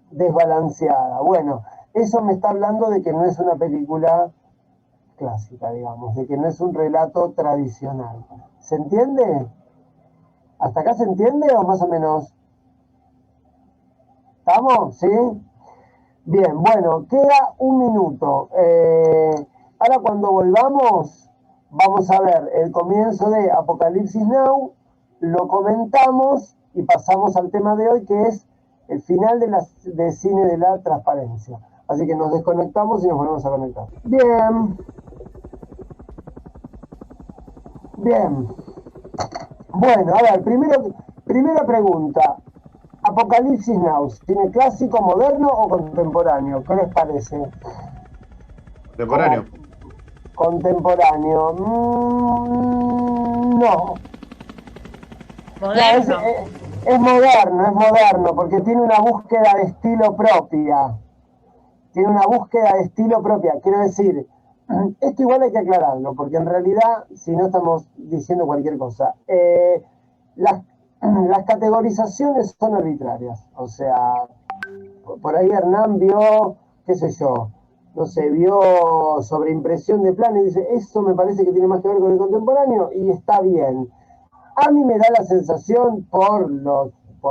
desbalanceada. Bueno, eso me está hablando de que no es una película clásica, digamos, de que no es un relato tradicional. ¿Se entiende? ¿Hasta acá se entiende o más o menos? ¿Estamos? ¿Sí? Bien, bueno, queda un minuto. Ahora cuando volvamos, vamos a ver el comienzo de Apocalipsis Now, lo comentamos y pasamos al tema de hoy, que es el final de Cine de la Transparencia. Así que nos desconectamos y nos volvemos a conectar. Bien. Bien. Bueno, a ver, primera pregunta. Apocalipsis Now, ¿cine clásico, moderno o contemporáneo? ¿Qué les parece? Contemporáneo. Contemporáneo. No. Moderno. Es moderno, porque tiene una búsqueda de estilo propia. Tiene una búsqueda de estilo propia. Quiero decir, esto igual hay que aclararlo, porque en realidad, si no estamos diciendo cualquier cosa, las categorizaciones son arbitrarias. O sea, por ahí Hernán vio, qué sé yo, no sé, vio sobreimpresión de planes y dice, eso me parece que tiene más que ver con el contemporáneo y está bien. A mí me da la sensación, por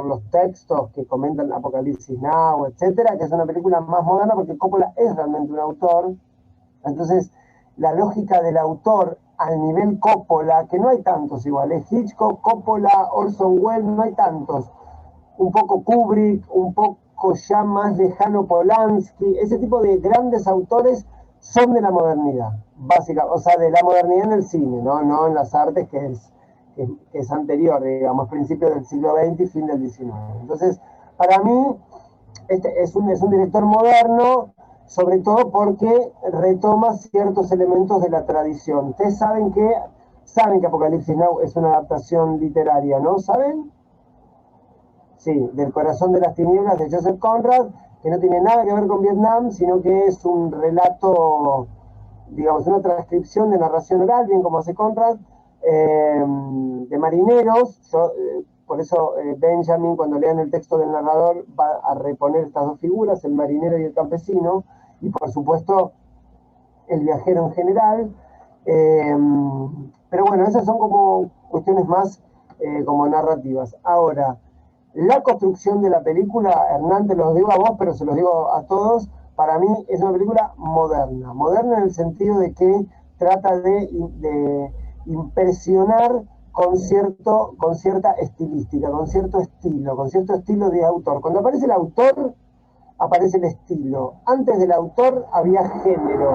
los textos que comentan Apocalipsis Now, etcétera, que es una película más moderna porque Coppola es realmente un autor. Entonces, la lógica del autor al nivel Coppola, que no hay tantos iguales, Hitchcock, Coppola, Orson Welles, no hay tantos. Un poco Kubrick, un poco ya más lejano Polanski, ese tipo de grandes autores son de la modernidad, básicamente, o sea, de la modernidad en el cine, no en las artes, que es anterior, digamos, principios del siglo XX y fin del XIX. Entonces, para mí, este es un director moderno, sobre todo porque retoma ciertos elementos de la tradición. Ustedes saben que Apocalipsis Now es una adaptación literaria, ¿no? ¿Saben? Sí, del Corazón de las Tinieblas de Joseph Conrad, que no tiene nada que ver con Vietnam, sino que es un relato, digamos, una transcripción de narración oral, bien como hace Conrad, de marineros. Por eso Benjamin, cuando lean el texto del narrador, va a reponer estas dos figuras, el marinero y el campesino, y por supuesto el viajero en general. Pero bueno, esas son como cuestiones más como narrativas. Ahora, la construcción de la película, Hernán, te lo digo a vos, pero se los digo a todos, para mí es una película moderna en el sentido de que trata de impresionar con cierta estilística, con cierto estilo de autor. Cuando aparece el autor, aparece el estilo. Antes del autor había género.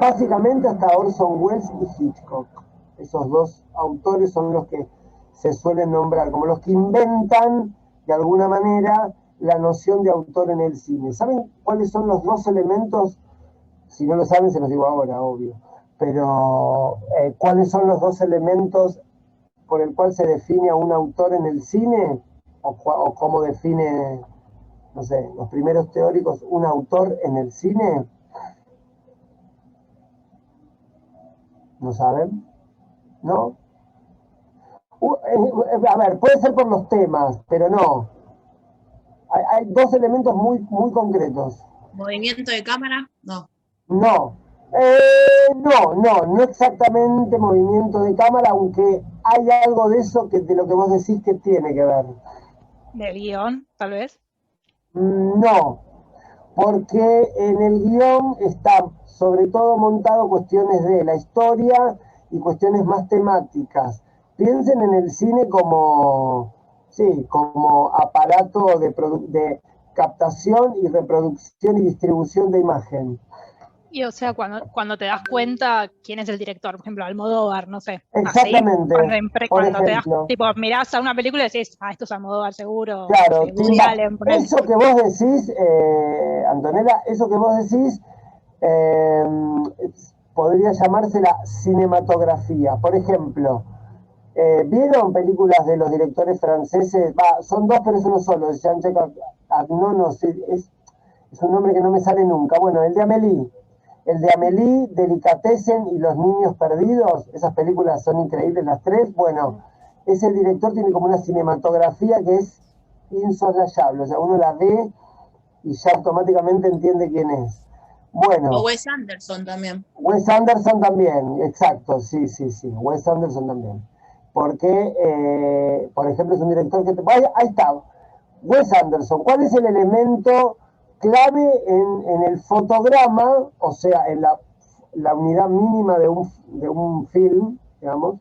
Básicamente hasta Orson Welles y Hitchcock. Esos dos autores son los que se suelen nombrar como los que inventan, de alguna manera, la noción de autor en el cine. ¿Saben cuáles son los dos elementos? Si no lo saben, se los digo ahora, obvio. Pero, ¿cuáles son los dos elementos por el cual se define a un autor en el cine? ¿O cómo define, no sé, los primeros teóricos un autor en el cine? ¿No saben? ¿No? A ver, puede ser por los temas, pero no. Hay dos elementos muy concretos. ¿Movimiento de cámara? No. No. No exactamente movimiento de cámara, aunque hay algo de eso de lo que vos decís que tiene que ver. ¿Del guión, tal vez? No, porque en el guión está sobre todo montado cuestiones de la historia y cuestiones más temáticas. Piensen en el cine como aparato de captación y reproducción y distribución de imagen. Y o sea, cuando te das cuenta quién es el director, por ejemplo, Almodóvar, no sé. Exactamente. Así, cuando te das, tipo, mirás a una película y decís, esto es Almodóvar seguro. Claro, Allen, eso que vos decís, Antonella, eso que vos decís, podría llamarse la cinematografía. Por ejemplo, ¿vieron películas de los directores franceses? Son dos, pero es uno solo, Jean-Jacques Annaud, es un nombre que no me sale nunca. Bueno, el de Amélie, Delicatessen y Los Niños Perdidos, esas películas son increíbles las tres. Bueno, ese director tiene como una cinematografía que es insoslayable, o sea, uno la ve y ya automáticamente entiende quién es. Bueno. O Wes Anderson también. Wes Anderson también, exacto, sí, Wes Anderson también. Porque, por ejemplo, es un director que ahí está, Wes Anderson, ¿cuál es el elemento clave en el fotograma, o sea, en la unidad mínima de un film, digamos?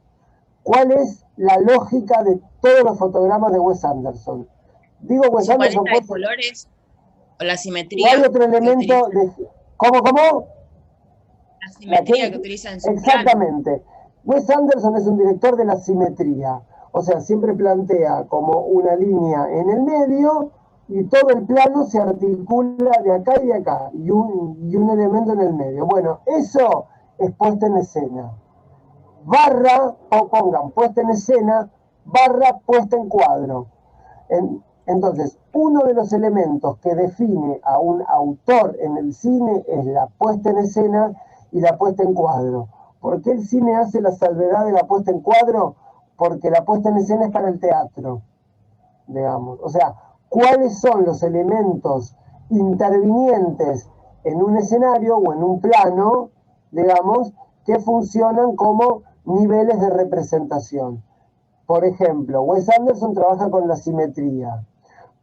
¿Cuál es la lógica de todos los fotogramas de Wes Anderson? Digo Wes Su Anderson. paleta de colores o la Y simetría. hay otro elemento de. ¿Cómo? La simetría que utiliza en su Exactamente. Plano. Wes Anderson es un director de la simetría. O sea, siempre plantea como una línea en el medio y todo el plano se articula de acá y de acá. Y un elemento en el medio. Bueno, eso es puesta en escena. Barra, o pongan puesta en escena, barra puesta en cuadro. Entonces, uno de los elementos que define a un autor en el cine es la puesta en escena y la puesta en cuadro. ¿Por qué el cine hace la salvedad de la puesta en cuadro? Porque la puesta en escena es para el teatro, digamos. O sea, ¿cuáles son los elementos intervinientes en un escenario o en un plano, digamos, que funcionan como niveles de representación? Por ejemplo, Wes Anderson trabaja con la simetría.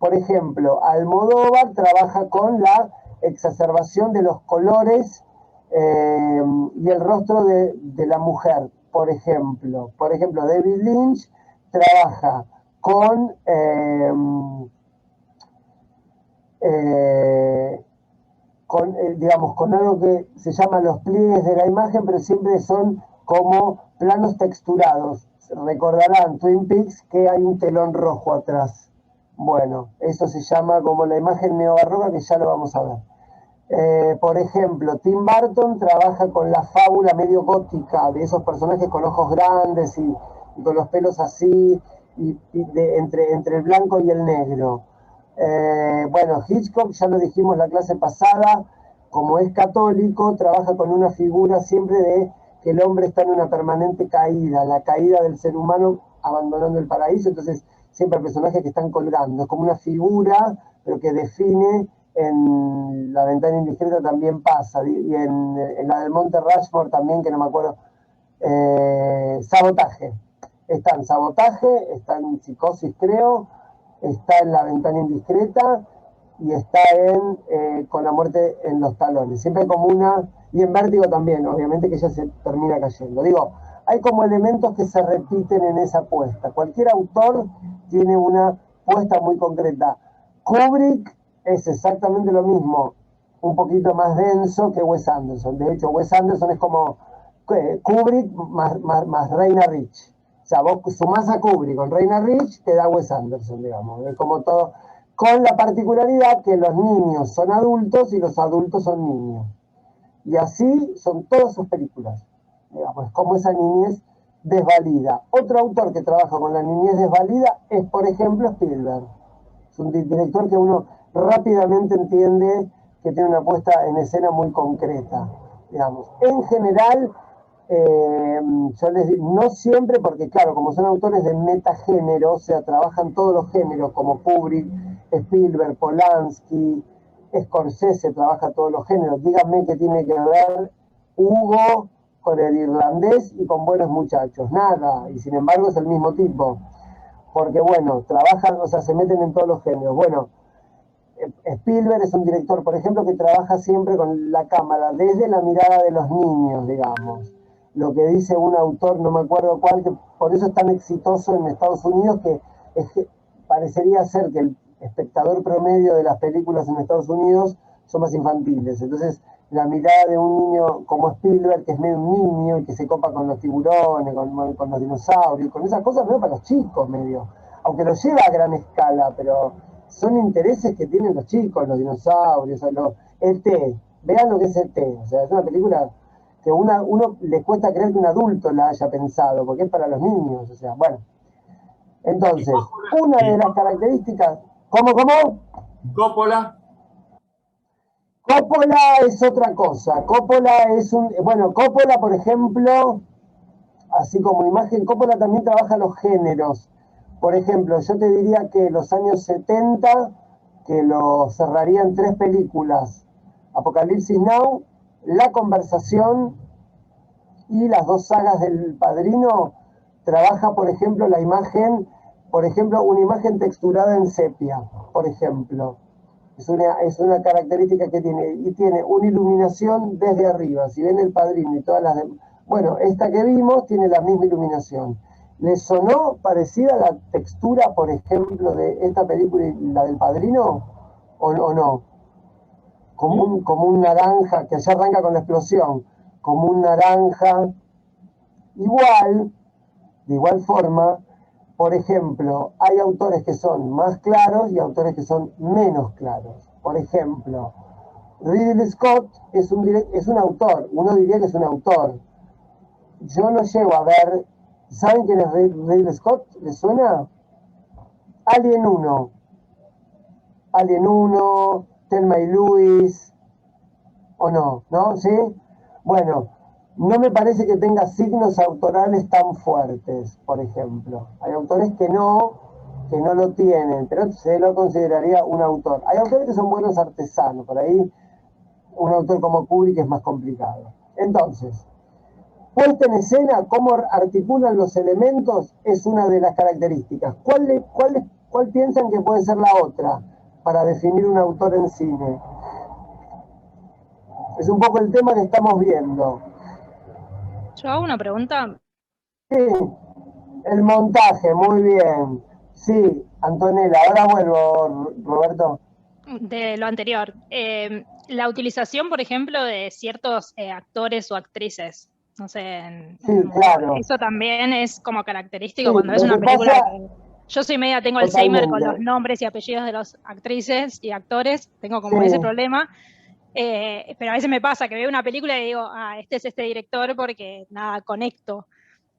Por ejemplo, Almodóvar trabaja con la exacerbación de los colores y el rostro de la mujer. Por ejemplo, David Lynch trabaja con digamos, con algo que se llama los pliegues de la imagen, pero siempre son como planos texturados. Recordarán Twin Peaks que hay un telón rojo atrás. Bueno, eso se llama como la imagen neobarroca, que ya lo vamos a ver. Por ejemplo, Tim Burton trabaja con la fábula medio gótica de esos personajes con ojos grandes y con los pelos así, entre el blanco y el negro. Bueno, Hitchcock, ya lo dijimos la clase pasada, como es católico, trabaja con una figura siempre de que el hombre está en una permanente caída, la caída del ser humano abandonando el paraíso, entonces siempre personajes que están colgando, es como una figura, pero que define. En La ventana indiscreta también pasa, y en la del Monte Rushmore también, que no me acuerdo, Sabotaje. Está en Sabotaje, está en Psicosis, creo, está en La ventana indiscreta y está en Con la muerte en los talones. Siempre hay como una, y en Vértigo también, obviamente que ella se termina cayendo. Digo, hay como elementos que se repiten en esa puesta. Cualquier autor tiene una puesta muy concreta. Kubrick es exactamente lo mismo, un poquito más denso que Wes Anderson. De hecho, Wes Anderson es como Kubrick más Reina Rich. O sea, vos sumás a Kubrick con Reina Rich, te da Wes Anderson, digamos. Es como todo, con la particularidad que los niños son adultos y los adultos son niños. Y así son todas sus películas. Digamos, es como esa niñez desvalida. Otro autor que trabaja con la niñez desvalida es, por ejemplo, Spielberg. Es un director que uno rápidamente entiende que tiene una puesta en escena muy concreta, digamos. En general, yo les digo, no siempre, porque claro, como son autores de metagénero, o sea, trabajan todos los géneros, como Kubrick, Spielberg, Polanski, Scorsese trabaja todos los géneros. Díganme qué tiene que ver Hugo con El irlandés y con Buenos muchachos. Nada, y sin embargo es el mismo tipo. Porque bueno, trabajan, o sea, se meten en todos los géneros. Bueno, Spielberg es un director, por ejemplo, que trabaja siempre con la cámara desde la mirada de los niños, digamos. Lo que dice un autor, no me acuerdo cuál, que por eso es tan exitoso en Estados Unidos, que parecería ser que el espectador promedio de las películas en Estados Unidos son más infantiles. Entonces, la mirada de un niño como Spielberg, que es medio un niño y que se copa con los tiburones, con los dinosaurios, con esas cosas, medio para los chicos, medio. Aunque lo lleva a gran escala, pero son intereses que tienen los chicos, los dinosaurios, ET. Vean lo que es ET. O sea, es una película que uno le cuesta creer que un adulto la haya pensado, porque es para los niños. O sea, bueno. Entonces, una de las características. ¿Cómo? Coppola. Coppola es otra cosa. Coppola es un. Bueno, Coppola, por ejemplo, así como imagen, Coppola también trabaja los géneros. Por ejemplo, yo te diría que los años 70, que lo cerrarían 3 películas Apocalipsis Now, La Conversación y las dos sagas del Padrino, trabaja, por ejemplo, la imagen, por ejemplo, una imagen texturada en sepia, por ejemplo. Es una característica que tiene, y tiene una iluminación desde arriba. Si ven El Padrino y todas las demás, bueno, esta que vimos tiene la misma iluminación. ¿Les sonó parecida la textura, por ejemplo, de esta película y la del Padrino? ¿O no? Como un naranja, que allá arranca con la explosión, como un naranja. Igual, de igual forma, por ejemplo, hay autores que son más claros y autores que son menos claros. Por ejemplo, Ridley Scott es un autor, uno diría que es un autor. Yo no llego a ver, ¿saben quién es Ridley Scott? ¿Les suena? Alien 1, Thelma y Louise, ¿o no? ¿No? ¿Sí? Bueno, no me parece que tenga signos autorales tan fuertes, por ejemplo. Hay autores que no lo tienen, pero se lo consideraría un autor. Hay autores que son buenos artesanos, por ahí un autor como Kubrick es más complicado. Entonces, puesta en escena, cómo articulan los elementos es una de las características. ¿Cuál piensan que puede ser la otra para definir un autor en cine? Es un poco el tema que estamos viendo. Yo hago una pregunta. Sí, el montaje, muy bien. Sí, Antonella, ahora vuelvo, Roberto. De lo anterior. La utilización, por ejemplo, de ciertos actores o actrices. No sé. Sí, claro. Eso también es como característico Sí, cuando ves lo una que película. pasa- Yo soy media, tengo Alzheimer con Totalmente. los nombres y apellidos de las actrices y actores. Tengo como Sí. ese problema. Pero a veces me pasa que veo una película y digo, este es este director porque nada, conecto.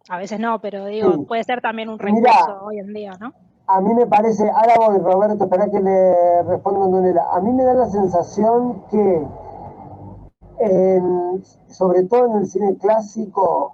A veces no, pero digo, Sí. puede ser también un Mirá, recurso hoy en día, ¿no? A mí me parece, ahora voy, Roberto, espera que le responda a Antonella. A mí me da la sensación que, sobre todo en el cine clásico,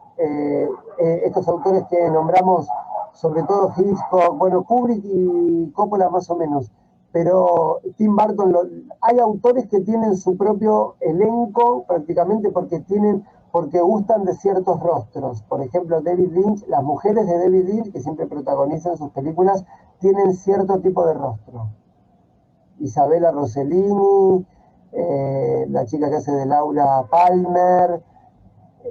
estos autores que nombramos, sobre todo Hitchcock, bueno, Kubrick y Coppola más o menos, pero Tim Burton, hay autores que tienen su propio elenco prácticamente porque gustan de ciertos rostros. Por ejemplo, David Lynch, las mujeres de David Lynch, que siempre protagonizan sus películas, tienen cierto tipo de rostro. Isabella Rossellini, la chica que hace de Laura Palmer,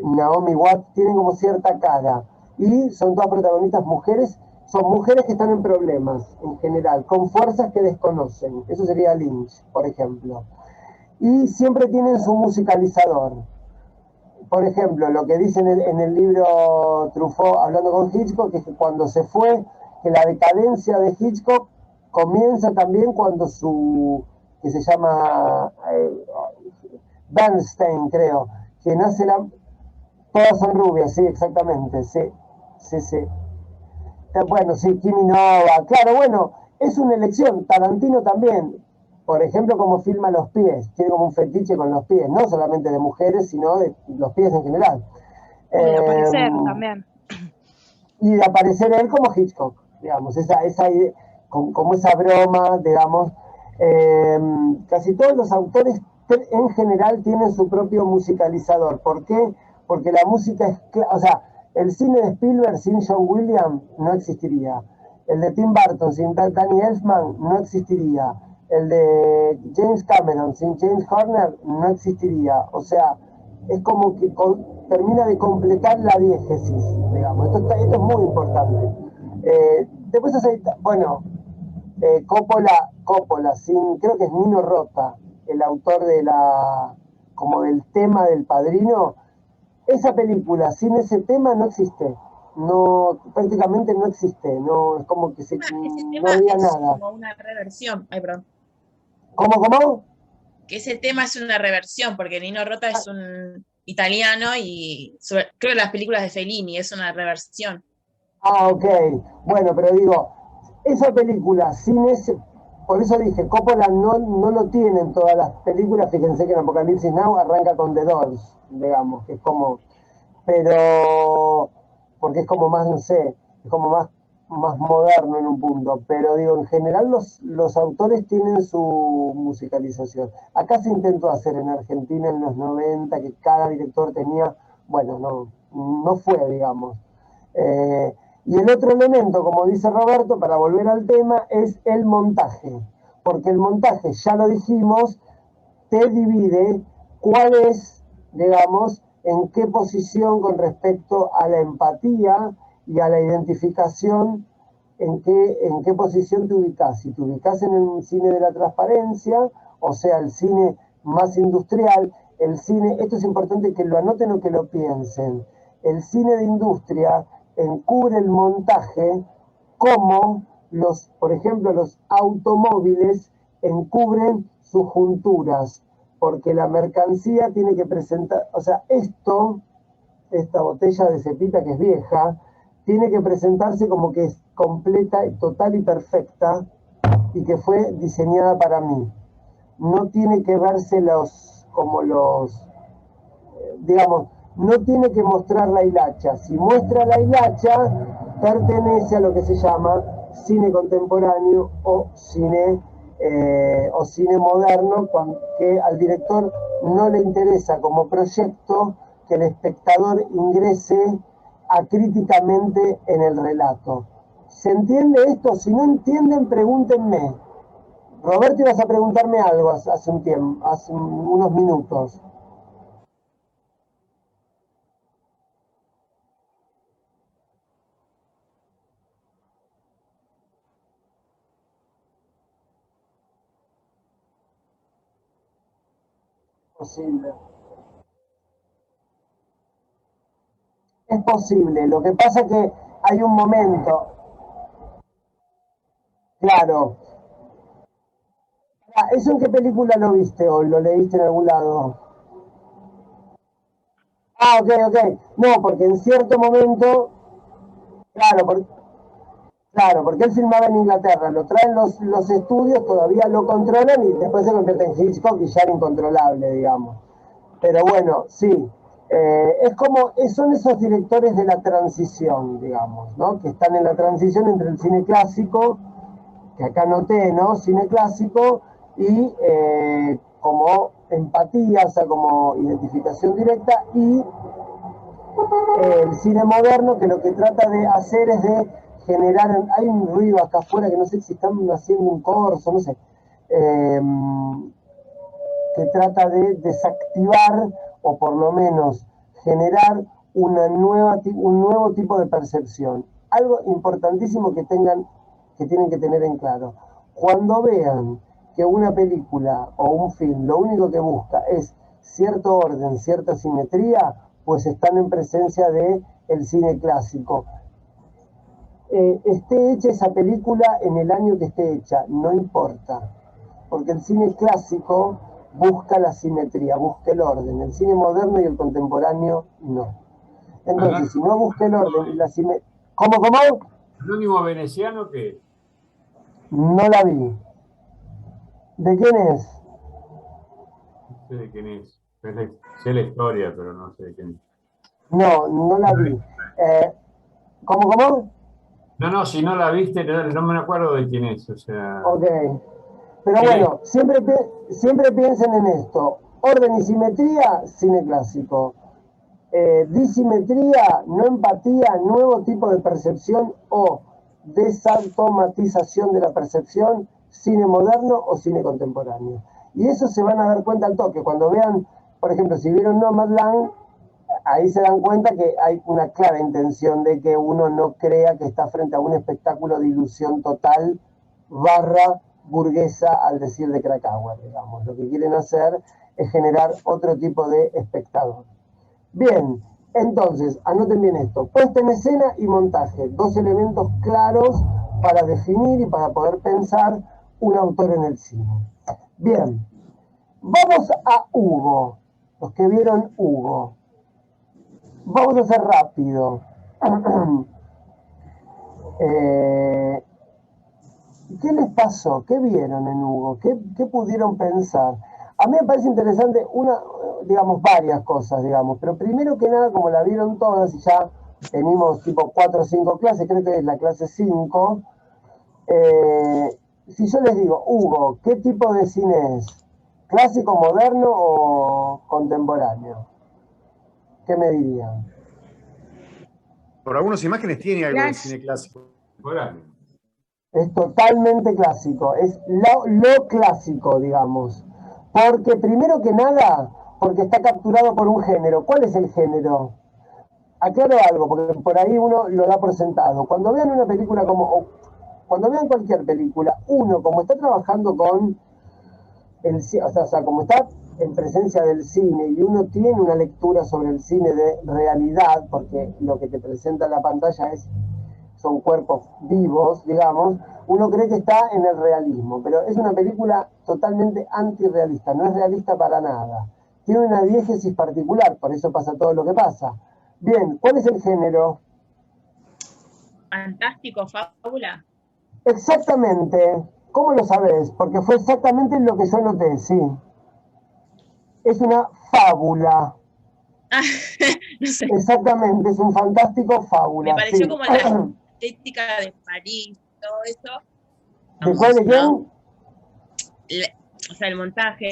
Naomi Watts, tienen como cierta cara. Y son todas protagonistas mujeres, son mujeres que están en problemas en general, con fuerzas que desconocen. Eso sería Lynch, por ejemplo. Y siempre tienen su musicalizador. Por ejemplo, lo que dice en el libro Truffaut, hablando con Hitchcock, es que cuando se fue, que la decadencia de Hitchcock comienza también cuando que se llama Bernstein, creo, que nace todas son rubias, sí, exactamente, sí. Bueno, sí, Kimi Nova, claro, bueno, es una elección. Tarantino también, por ejemplo, como filma los pies, tiene como un fetiche con los pies, no solamente de mujeres, sino de los pies en general. Y de aparecer también. Y de aparecer él como Hitchcock, digamos, como esa broma, digamos. Casi todos los autores en general tienen su propio musicalizador. ¿Por qué? Porque la música es, o sea, el cine de Spielberg sin John Williams no existiría. El de Tim Burton sin Danny Elfman no existiría. El de James Cameron sin James Horner no existiría. O sea, es como que termina de completar la diégesis, digamos. Esto es muy importante. Después bueno, Coppola, creo que es Nino Rota, el autor como del tema del Padrino. Esa película sin ese tema no existe, prácticamente no existe, no, es como que Ese no tema había es nada. como una reversión. Ay, perdón. ¿Cómo? Que ese tema es una reversión, porque Nino Rota es un italiano y creo que las películas de Fellini es una reversión. Ok, bueno, pero digo, esa película sin ese, por eso dije, Coppola no lo tiene en todas las películas. Fíjense que en Apocalipsis Now arranca con The Doors, digamos, que es como, pero porque es como más, no sé, es como más más moderno en un punto, pero digo, en general los autores tienen su musicalización. Acá se intentó hacer en Argentina en los 90, que cada director tenía, bueno, no fue, digamos. Y el otro elemento, como dice Roberto, para volver al tema, es el montaje, porque el montaje, ya lo dijimos, te divide cuál es, digamos, en qué posición con respecto a la empatía y a la identificación, en qué posición te ubicas. Si te ubicas en el cine de la transparencia, o sea, el cine más industrial, el cine, esto es importante que lo anoten o que lo piensen, el cine de industria encubre el montaje como por ejemplo, los automóviles encubren sus junturas, porque la mercancía tiene que presentar, o sea, esta botella de cepita que es vieja, tiene que presentarse como que es completa, total y perfecta, y que fue diseñada para mí. No tiene que verse digamos, no tiene que mostrar la hilacha. Si muestra la hilacha, pertenece a lo que se llama cine contemporáneo o cine moderno, que al director no le interesa como proyecto que el espectador ingrese acríticamente en el relato. ¿Se entiende esto? Si no entienden, pregúntenme. Roberto, ibas a preguntarme algo hace un tiempo, hace unos minutos. Posible. Es posible, lo que pasa es que hay un momento, claro. ¿Eso en qué película lo viste o lo leíste en algún lado? Ah, ok. No, porque en cierto momento, claro, porque él filmaba en Inglaterra, lo traen los estudios, todavía lo controlan y después se convierte en Hitchcock y ya era incontrolable, digamos. Pero bueno, sí, son esos directores de la transición, digamos, ¿no? Que están en la transición entre el cine clásico, que acá noté, ¿no? Cine clásico y como empatía, o sea, como identificación directa, y el cine moderno, que lo que trata de hacer es de generar, hay un ruido acá afuera que no sé si están haciendo un corso, no sé, que trata de desactivar o por lo menos generar un nuevo tipo de percepción. Algo importantísimo que tienen que tener en claro. Cuando vean que una película o un film lo único que busca es cierto orden, cierta simetría, pues están en presencia del cine clásico. Esté hecha esa película en el año que esté hecha, no importa, porque el cine clásico busca la simetría, busca el orden. El cine moderno y el contemporáneo no. Entonces, si no busca el orden y la simetría... ¿Cómo? ¿Anónimo veneciano qué? No la vi. ¿De quién es? No sé de quién es. Sé la historia, pero no sé de quién es. No la vi. ¿Cómo? No, si no la viste, no me acuerdo de quién es, o sea... Ok. Pero bueno, siempre piensen en esto. Orden y simetría, cine clásico. Disimetría, no empatía, nuevo tipo de percepción o desautomatización de la percepción, cine moderno o cine contemporáneo. Y eso se van a dar cuenta al toque. Cuando vean, por ejemplo, si vieron Nomadland, ahí se dan cuenta que hay una clara intención de que uno no crea que está frente a un espectáculo de ilusión total barra burguesa al decir de Krakauer, digamos. Lo que quieren hacer es generar otro tipo de espectador. Bien, entonces, anoten bien esto. Puesta en escena y montaje. Dos elementos claros para definir y para poder pensar un autor en el cine. Bien, vamos a Hugo. Los que vieron Hugo. Vamos a ser rápido. ¿Qué les pasó? ¿Qué vieron en Hugo? ¿Qué pudieron pensar? A mí me parece interesante varias cosas, digamos, pero primero que nada, como la vieron todas y ya Tenemos tipo 4 o 5 clases, creo que es la clase 5. Si yo les digo, Hugo, ¿qué tipo de cine es? ¿Clásico, moderno o contemporáneo? ¿Qué me dirían? Por algunas imágenes tiene algo de Clásico. cine clásico. Contemporáneo. Es totalmente clásico, es lo clásico, digamos. Porque primero que nada, porque está capturado por un género. ¿Cuál es el género? Aclaro algo, porque por ahí uno lo da por sentado. Cuando vean una película cuando vean cualquier película, uno como está trabajando con o sea, como está en presencia del cine y uno tiene una lectura sobre el cine de realidad, porque lo que te presenta en la pantalla son cuerpos vivos, digamos, uno cree que está en el realismo, pero es una película totalmente antirrealista, no es realista para nada. Tiene una diégesis particular, por eso pasa todo lo que pasa. Bien, ¿cuál es el género? Fantástico, fábula. Exactamente. ¿Cómo lo sabes? Porque fue exactamente lo que yo noté, sí. Es una fábula. No sé, Exactamente, es un fantástico fábula. me pareció Sí. como la estética de París, todo eso. ¿De cuál de ¿no? quién? O sea, el montaje,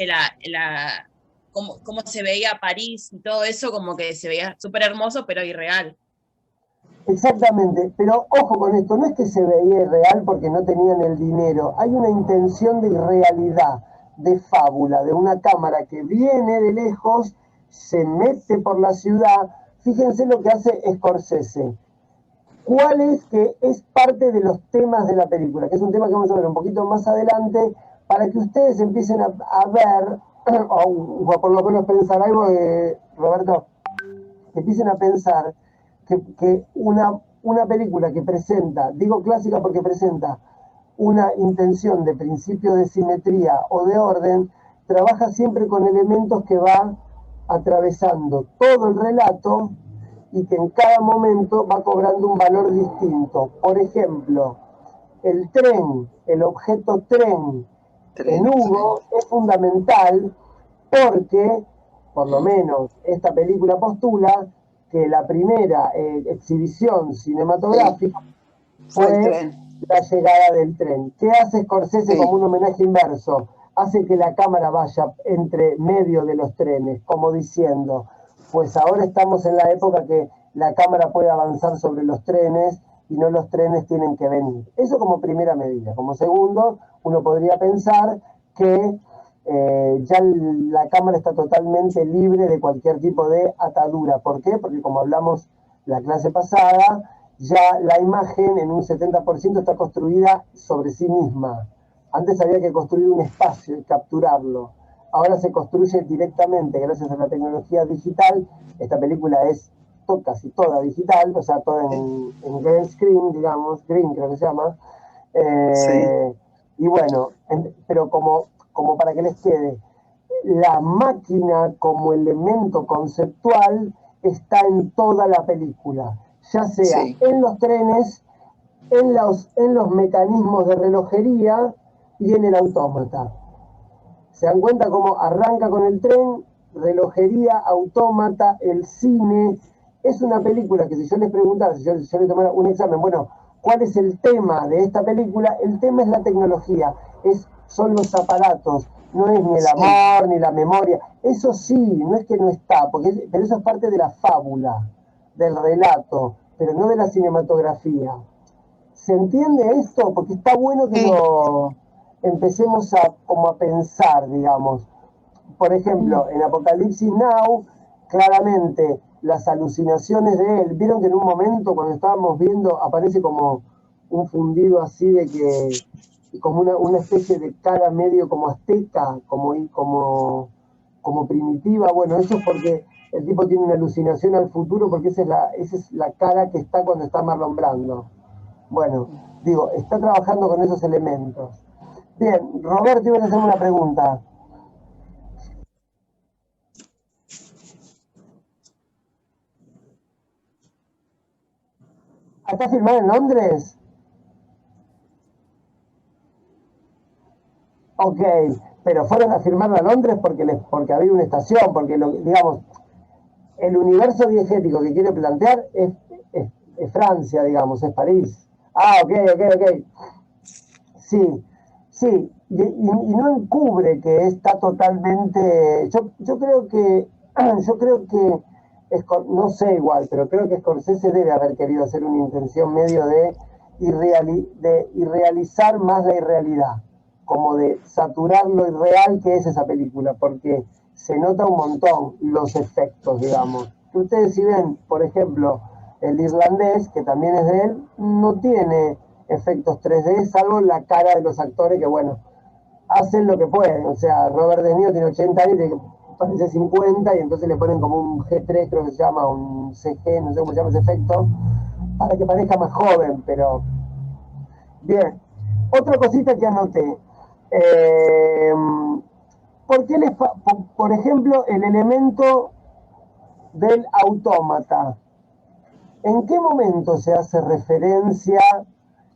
cómo se veía París y todo eso, como que se veía súper hermoso, pero irreal. Exactamente, pero ojo con esto, no es que se veía irreal porque no tenían el dinero, hay una intención de irrealidad, de fábula, de una cámara que viene de lejos, se mete por la ciudad. Fíjense lo que hace Scorsese. ¿Cuál es que es parte de los temas de la película? Que es un tema que vamos a ver un poquito más adelante, para que ustedes empiecen a ver, o por lo menos pensar algo, Roberto, que empiecen a pensar que una película que presenta, digo clásica porque presenta una intención de principio de simetría o de orden, trabaja siempre con elementos que va atravesando todo el relato y que en cada momento va cobrando un valor distinto. Por ejemplo, el tren, el objeto tren en Hugo es fundamental porque, por lo menos, esta película postula que la primera exhibición cinematográfica fue la llegada del tren. ¿Qué hace Scorsese como un homenaje inverso? Hace que la cámara vaya entre medio de los trenes, como diciendo, pues ahora estamos en la época que la cámara puede avanzar sobre los trenes y no los trenes tienen que venir. Eso como primera medida. Como segundo, uno podría pensar que ya la cámara está totalmente libre de cualquier tipo de atadura. ¿Por qué? Porque como hablamos la clase pasada, ya la imagen en un 70% está construida sobre sí misma. Antes había que construir un espacio y capturarlo. Ahora se construye directamente gracias a la tecnología digital. Esta película es casi toda digital, o sea, toda en green screen, digamos, green creo que se llama. Y bueno, pero como para que les quede, la máquina como elemento conceptual está en toda la película, ya sea en los trenes, en los mecanismos de relojería y en el autómata. ¿Se dan cuenta cómo arranca con el tren, relojería, autómata, el cine? Es una película que si yo les preguntara, si yo les tomara un examen, bueno, ¿cuál es el tema de esta película? El tema es la tecnología, son los aparatos, no es ni el amor, ni la memoria. Eso sí, no es que no está, pero eso es parte de la fábula, del relato, pero no de la cinematografía. ¿Se entiende esto? Porque está bueno que lo empecemos como a pensar, digamos. Por ejemplo, en Apocalipsis Now, claramente las alucinaciones de él, vieron que en un momento cuando estábamos viendo aparece como un fundido así de que, como una especie de cara medio como azteca, como primitiva. Bueno, eso es porque el tipo tiene una alucinación al futuro, porque esa es la cara que está cuando está Marlon Brando. Bueno, digo, está trabajando con esos elementos. Bien, Roberto, ibas a hacerme una pregunta. ¿Está filmada en Londres? Ok, pero fueron a filmarla a Londres porque había una estación, porque digamos, el universo diegético que quiere plantear es es Francia, digamos, es París. Ah, ok. Sí, sí, y no encubre que está totalmente. Yo creo que, no sé igual, pero creo que Scorsese debe haber querido hacer una intención medio de irrealizar más la irrealidad, como de saturar lo irreal que es esa película, porque se nota un montón los efectos, digamos. Ustedes si ven, por ejemplo, el irlandés, que también es de él, no tiene efectos 3D, salvo la cara de los actores que, bueno, hacen lo que pueden. O sea, Robert De Niro tiene 80 años y parece 50 y entonces le ponen como un G3, creo que se llama, un CG, no sé cómo se llama ese efecto, para que parezca más joven, pero bien. Otra cosita que anoté. ¿Por qué por ejemplo, el elemento del autómata? ¿En qué momento se hace referencia,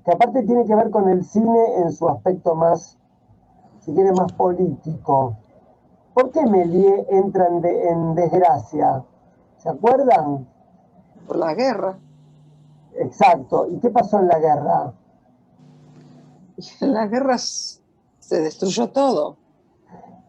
que aparte tiene que ver con el cine en su aspecto más, si quiere, más político? ¿Por qué Méliès entra en desgracia? ¿Se acuerdan? Por la guerra. Exacto. ¿Y qué pasó en la guerra? En la guerra se destruyó todo.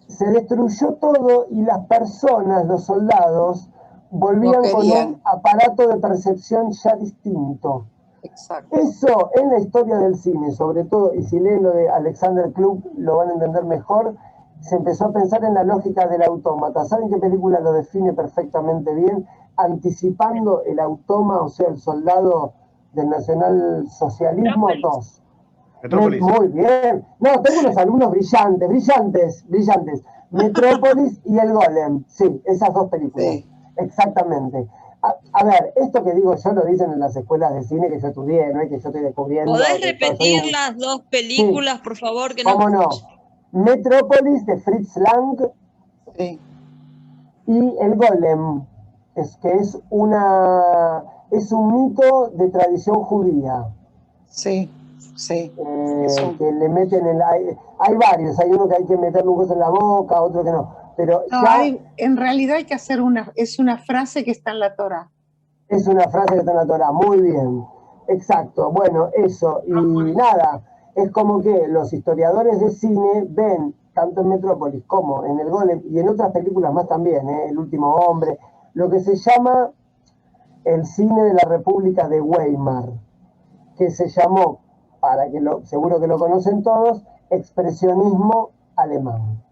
Se destruyó todo y las personas, los soldados, volvían No con querían. un aparato de percepción ya distinto. Exacto. Eso en la historia del cine, sobre todo, y si leen lo de Alexander Klug lo van a entender mejor, se empezó a pensar en la lógica del autómata. ¿Saben qué película lo define perfectamente bien? Anticipando el autómata, o sea, el soldado del nacionalsocialismo 2. Metrópolis. Muy bien. No, tengo unos alumnos brillantes. Metrópolis y El Golem. Sí, esas dos películas. Sí. Exactamente. A ver, esto que digo yo lo dicen en las escuelas de cine que yo estudié, no es que yo estoy descubriendo. ¿Podés que repetir las dos películas, por favor? Que no ¿Cómo no? Metrópolis de Fritz Lang Sí. y El Golem, que es un mito de tradición judía. Sí. Sí. Que le meten hay varios, hay uno que hay que meterle un coso en la boca, otro que no. Pero No, ya en realidad hay que hacer es una frase que está en la Torá. es una frase que está en la Torá. Muy bien. Exacto. Bueno, eso. Y nada, es como que los historiadores de cine ven, tanto en Metrópolis como en El Golem y en otras películas más también, El Último Hombre, lo que se llama el cine de la República de Weimar, que se llamó, seguro que lo conocen todos, expresionismo alemán.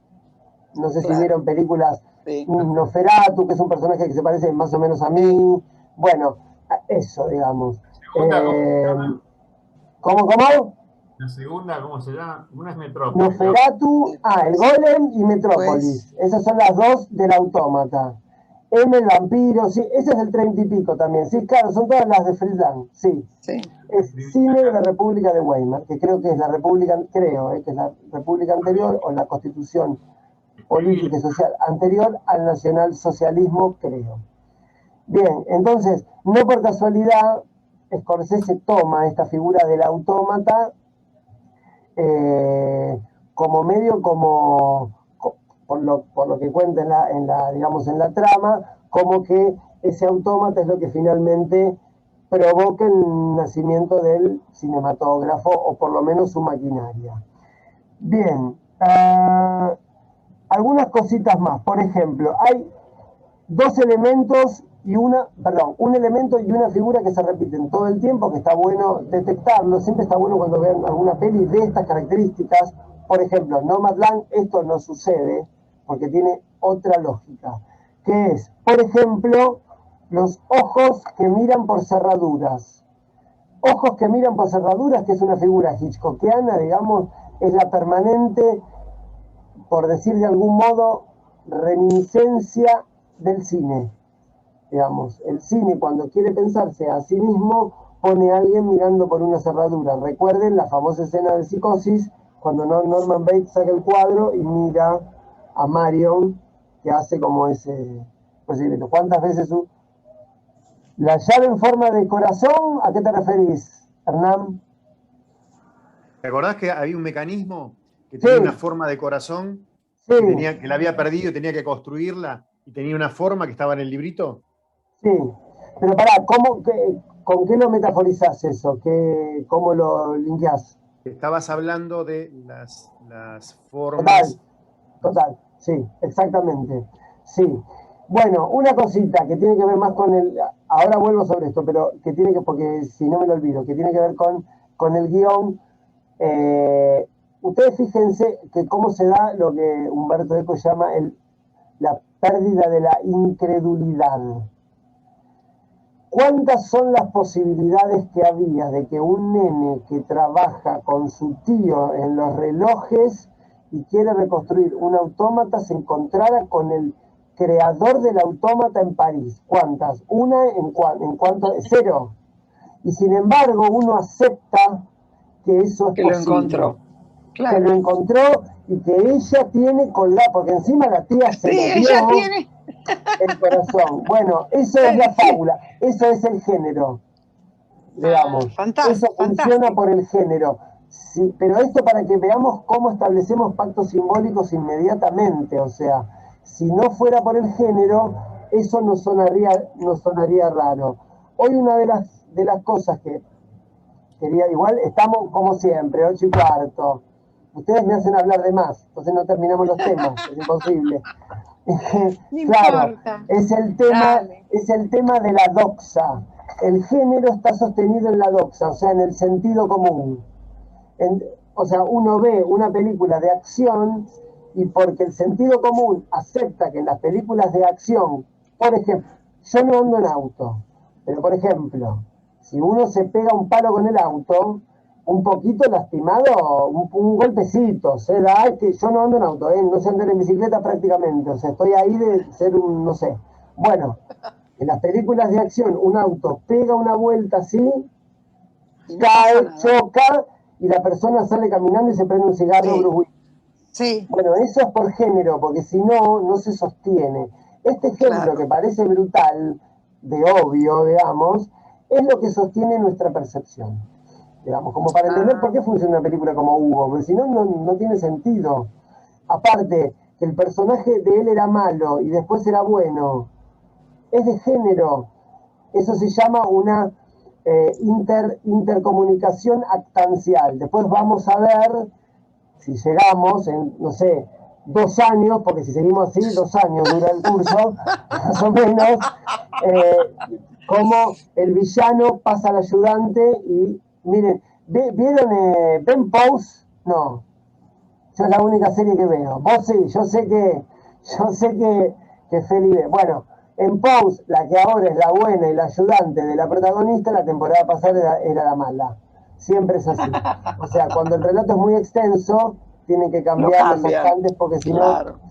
No sé si vieron películas, Sí. Nosferatu, que es un personaje que se parece más o menos a mí. Bueno, eso, digamos. ¿Cómo? La segunda, ¿cómo se llama? Una es Metrópolis, ¿no? Nosferatu, El Golem y Metrópolis. Esas son las dos del autómata. M, el vampiro, sí, ese es del 30 y pico también. Sí, claro, son todas las de Fritz Lang, sí. Sí. Es cine de la República de Weimar, que creo que es la República, que es la República anterior o la Constitución política y social anterior al nacionalsocialismo, creo. Bien, entonces, no por casualidad, Scorsese toma esta figura del autómata como medio, por lo que cuenta digamos, en la trama, como que ese autómata es lo que finalmente provoca el nacimiento del cinematógrafo, o por lo menos su maquinaria. Bien, algunas cositas más. Por ejemplo, hay dos elementos un elemento y una figura que se repiten todo el tiempo, que está bueno detectarlo. Siempre está bueno cuando vean alguna peli de estas características. Por ejemplo, en Nomadland esto no sucede porque tiene otra lógica, que es, por ejemplo, los ojos que miran por cerraduras. Ojos que miran por cerraduras, que es una figura hitchcockiana, digamos, es la permanente, por decir de algún modo, reminiscencia del cine. Digamos, el cine, cuando quiere pensarse a sí mismo, pone a alguien mirando por una cerradura. Recuerden la famosa escena de Psicosis, cuando Norman Bates saca el cuadro y mira a Marion, que hace como ese procedimiento. ¿Cuántas veces la llave en forma de corazón? ¿A qué te referís, Hernán? ¿Te acordás que había un mecanismo que tenía una forma de corazón? Sí. Que la había perdido y tenía que construirla, y tenía una forma que estaba en el librito. Sí, Pero pará, ¿con qué lo metaforizás eso? ¿Cómo lo linkeás? Estabas hablando de las formas. Total, sí, exactamente. Sí. Bueno, una cosita que tiene que ver más con el. Ahora vuelvo sobre esto, pero que tiene que, porque si no me lo olvido, que tiene que ver con el guión. Ustedes fíjense que cómo se da lo que Humberto Eco llama la pérdida de la incredulidad. ¿Cuántas son las posibilidades que había de que un nene que trabaja con su tío en los relojes y quiere reconstruir un autómata se encontrara con el creador del autómata en París? ¿Cuántas? Una en cuanto cero. Y sin embargo uno acepta que eso es que posible. Lo encontró. Claro. Que lo encontró y que ella tiene porque encima la tía se Sí, lo ella dio tiene. el corazón. Bueno, eso es la fábula, eso es el género, digamos. Eso funciona por el género. Sí, pero esto para que veamos cómo establecemos pactos simbólicos inmediatamente, o sea, si no fuera por el género, eso no sonaría raro. Hoy una de las cosas que quería, igual estamos como siempre, 8:15. Ustedes me hacen hablar de más, entonces no terminamos los temas, es imposible. Claro, es el tema de la doxa. El género está sostenido en la doxa, o sea, en el sentido común. O sea, uno ve una película de acción y porque el sentido común acepta que en las películas de acción, por ejemplo, yo no ando en auto, pero por ejemplo, si uno se pega un palo con el auto, un poquito lastimado, un golpecito, se da, es que yo no ando en auto, no sé andar en bicicleta prácticamente, o sea, estoy ahí de ser un, no sé. Bueno, en las películas de acción, un auto pega una vuelta así, cae, choca, y la persona sale caminando y se prende un cigarro. Sí. Sí. Bueno, eso es por género, porque si no, no se sostiene. Este ejemplo que parece brutal, de obvio, digamos, es lo que sostiene nuestra percepción. Digamos, como para entender por qué funciona una película como Hugo, porque si no, no tiene sentido. Aparte, que el personaje de él era malo y después era bueno, es de género. Eso se llama una intercomunicación actancial. Después vamos a ver si llegamos en, no sé, 2 años, porque si seguimos así, 2 años dura el curso, más o menos, cómo el villano pasa al ayudante y, miren, ¿vieron Ben Pose? No, yo es la única serie que veo. Vos sí, yo sé que Feli ve. Bueno, en Pose, la que ahora es la buena y la ayudante de la protagonista, la temporada pasada era la mala. Siempre es así. O sea, cuando el relato es muy extenso, tienen que cambiar los actantes porque si no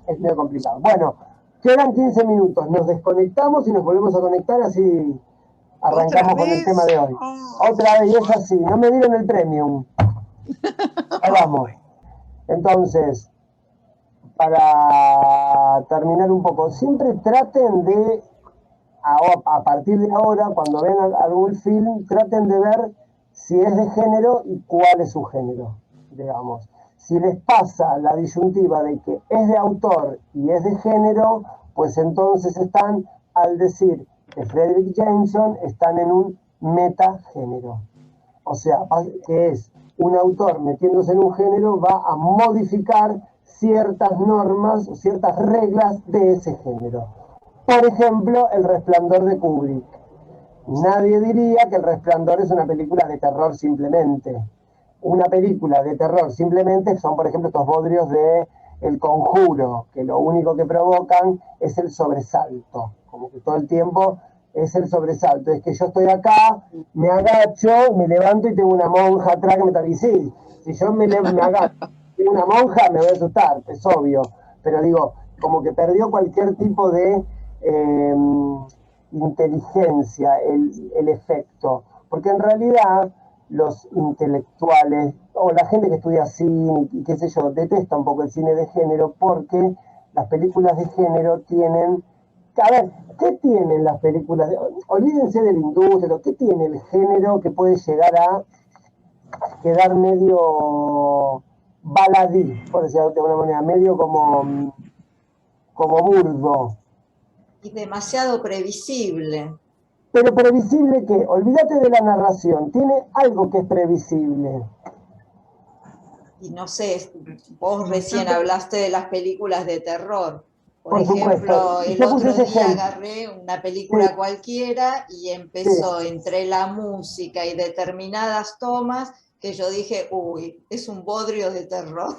es medio complicado. Bueno, quedan 15 minutos. Nos desconectamos y nos volvemos a conectar, así arrancamos con el tema de hoy. Otra vez, y es así. No me dieron el premium. Ahí vamos. Entonces, para terminar un poco, siempre traten de, a partir de ahora, cuando vean algún film, traten de ver si es de género y cuál es su género, digamos. Si les pasa la disyuntiva de que es de autor y es de género, pues entonces están, al decir que Fredric Jameson, están en un metagénero. O sea, que es un autor metiéndose en un género, va a modificar ciertas normas, ciertas reglas de ese género. Por ejemplo, El Resplandor de Kubrick. Nadie diría que El Resplandor es una película de terror simplemente. Una película de terror simplemente son, por ejemplo, estos bodrios de El Conjuro, que lo único que provocan es el sobresalto. Como que todo el tiempo es el sobresalto. Es que yo estoy acá, me agacho, me levanto y tengo una monja atrás que me tapicí. Si yo me agacho y tengo una monja, me voy a asustar, es obvio. Pero digo, como que perdió cualquier tipo de inteligencia, el efecto. Porque en realidad los intelectuales o la gente que estudia cine y qué sé yo, detesta un poco el cine de género porque las películas de género tienen... A ver, ¿qué tienen las películas? Olvídense de la industria, ¿qué tiene el género que puede llegar a quedar medio baladí, por decirlo de alguna manera, medio como burdo? Y demasiado previsible. Pero previsible que, olvídate de la narración, tiene algo que es previsible. Y no sé, vos recién hablaste de las películas de terror. Por supuesto. ejemplo, el Yo puse otro ese día ejemplo. agarré una película Sí. cualquiera y empezó entre la música y determinadas tomas que yo dije, uy, es un bodrio de terror.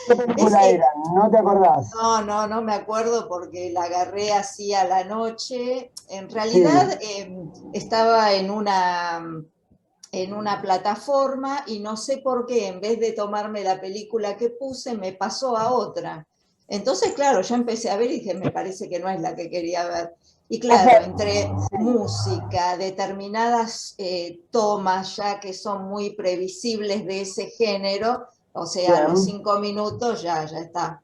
¿Qué película era? ¿No te acordás? No me acuerdo porque la agarré así a la noche. En realidad estaba en una plataforma y no sé por qué, en vez de tomarme la película que puse, me pasó a otra. Entonces, claro, yo empecé a ver y dije, me parece que no es la que quería ver. Y claro, entre música, determinadas tomas ya que son muy previsibles de ese género, o sea, a los 5 minutos ya está.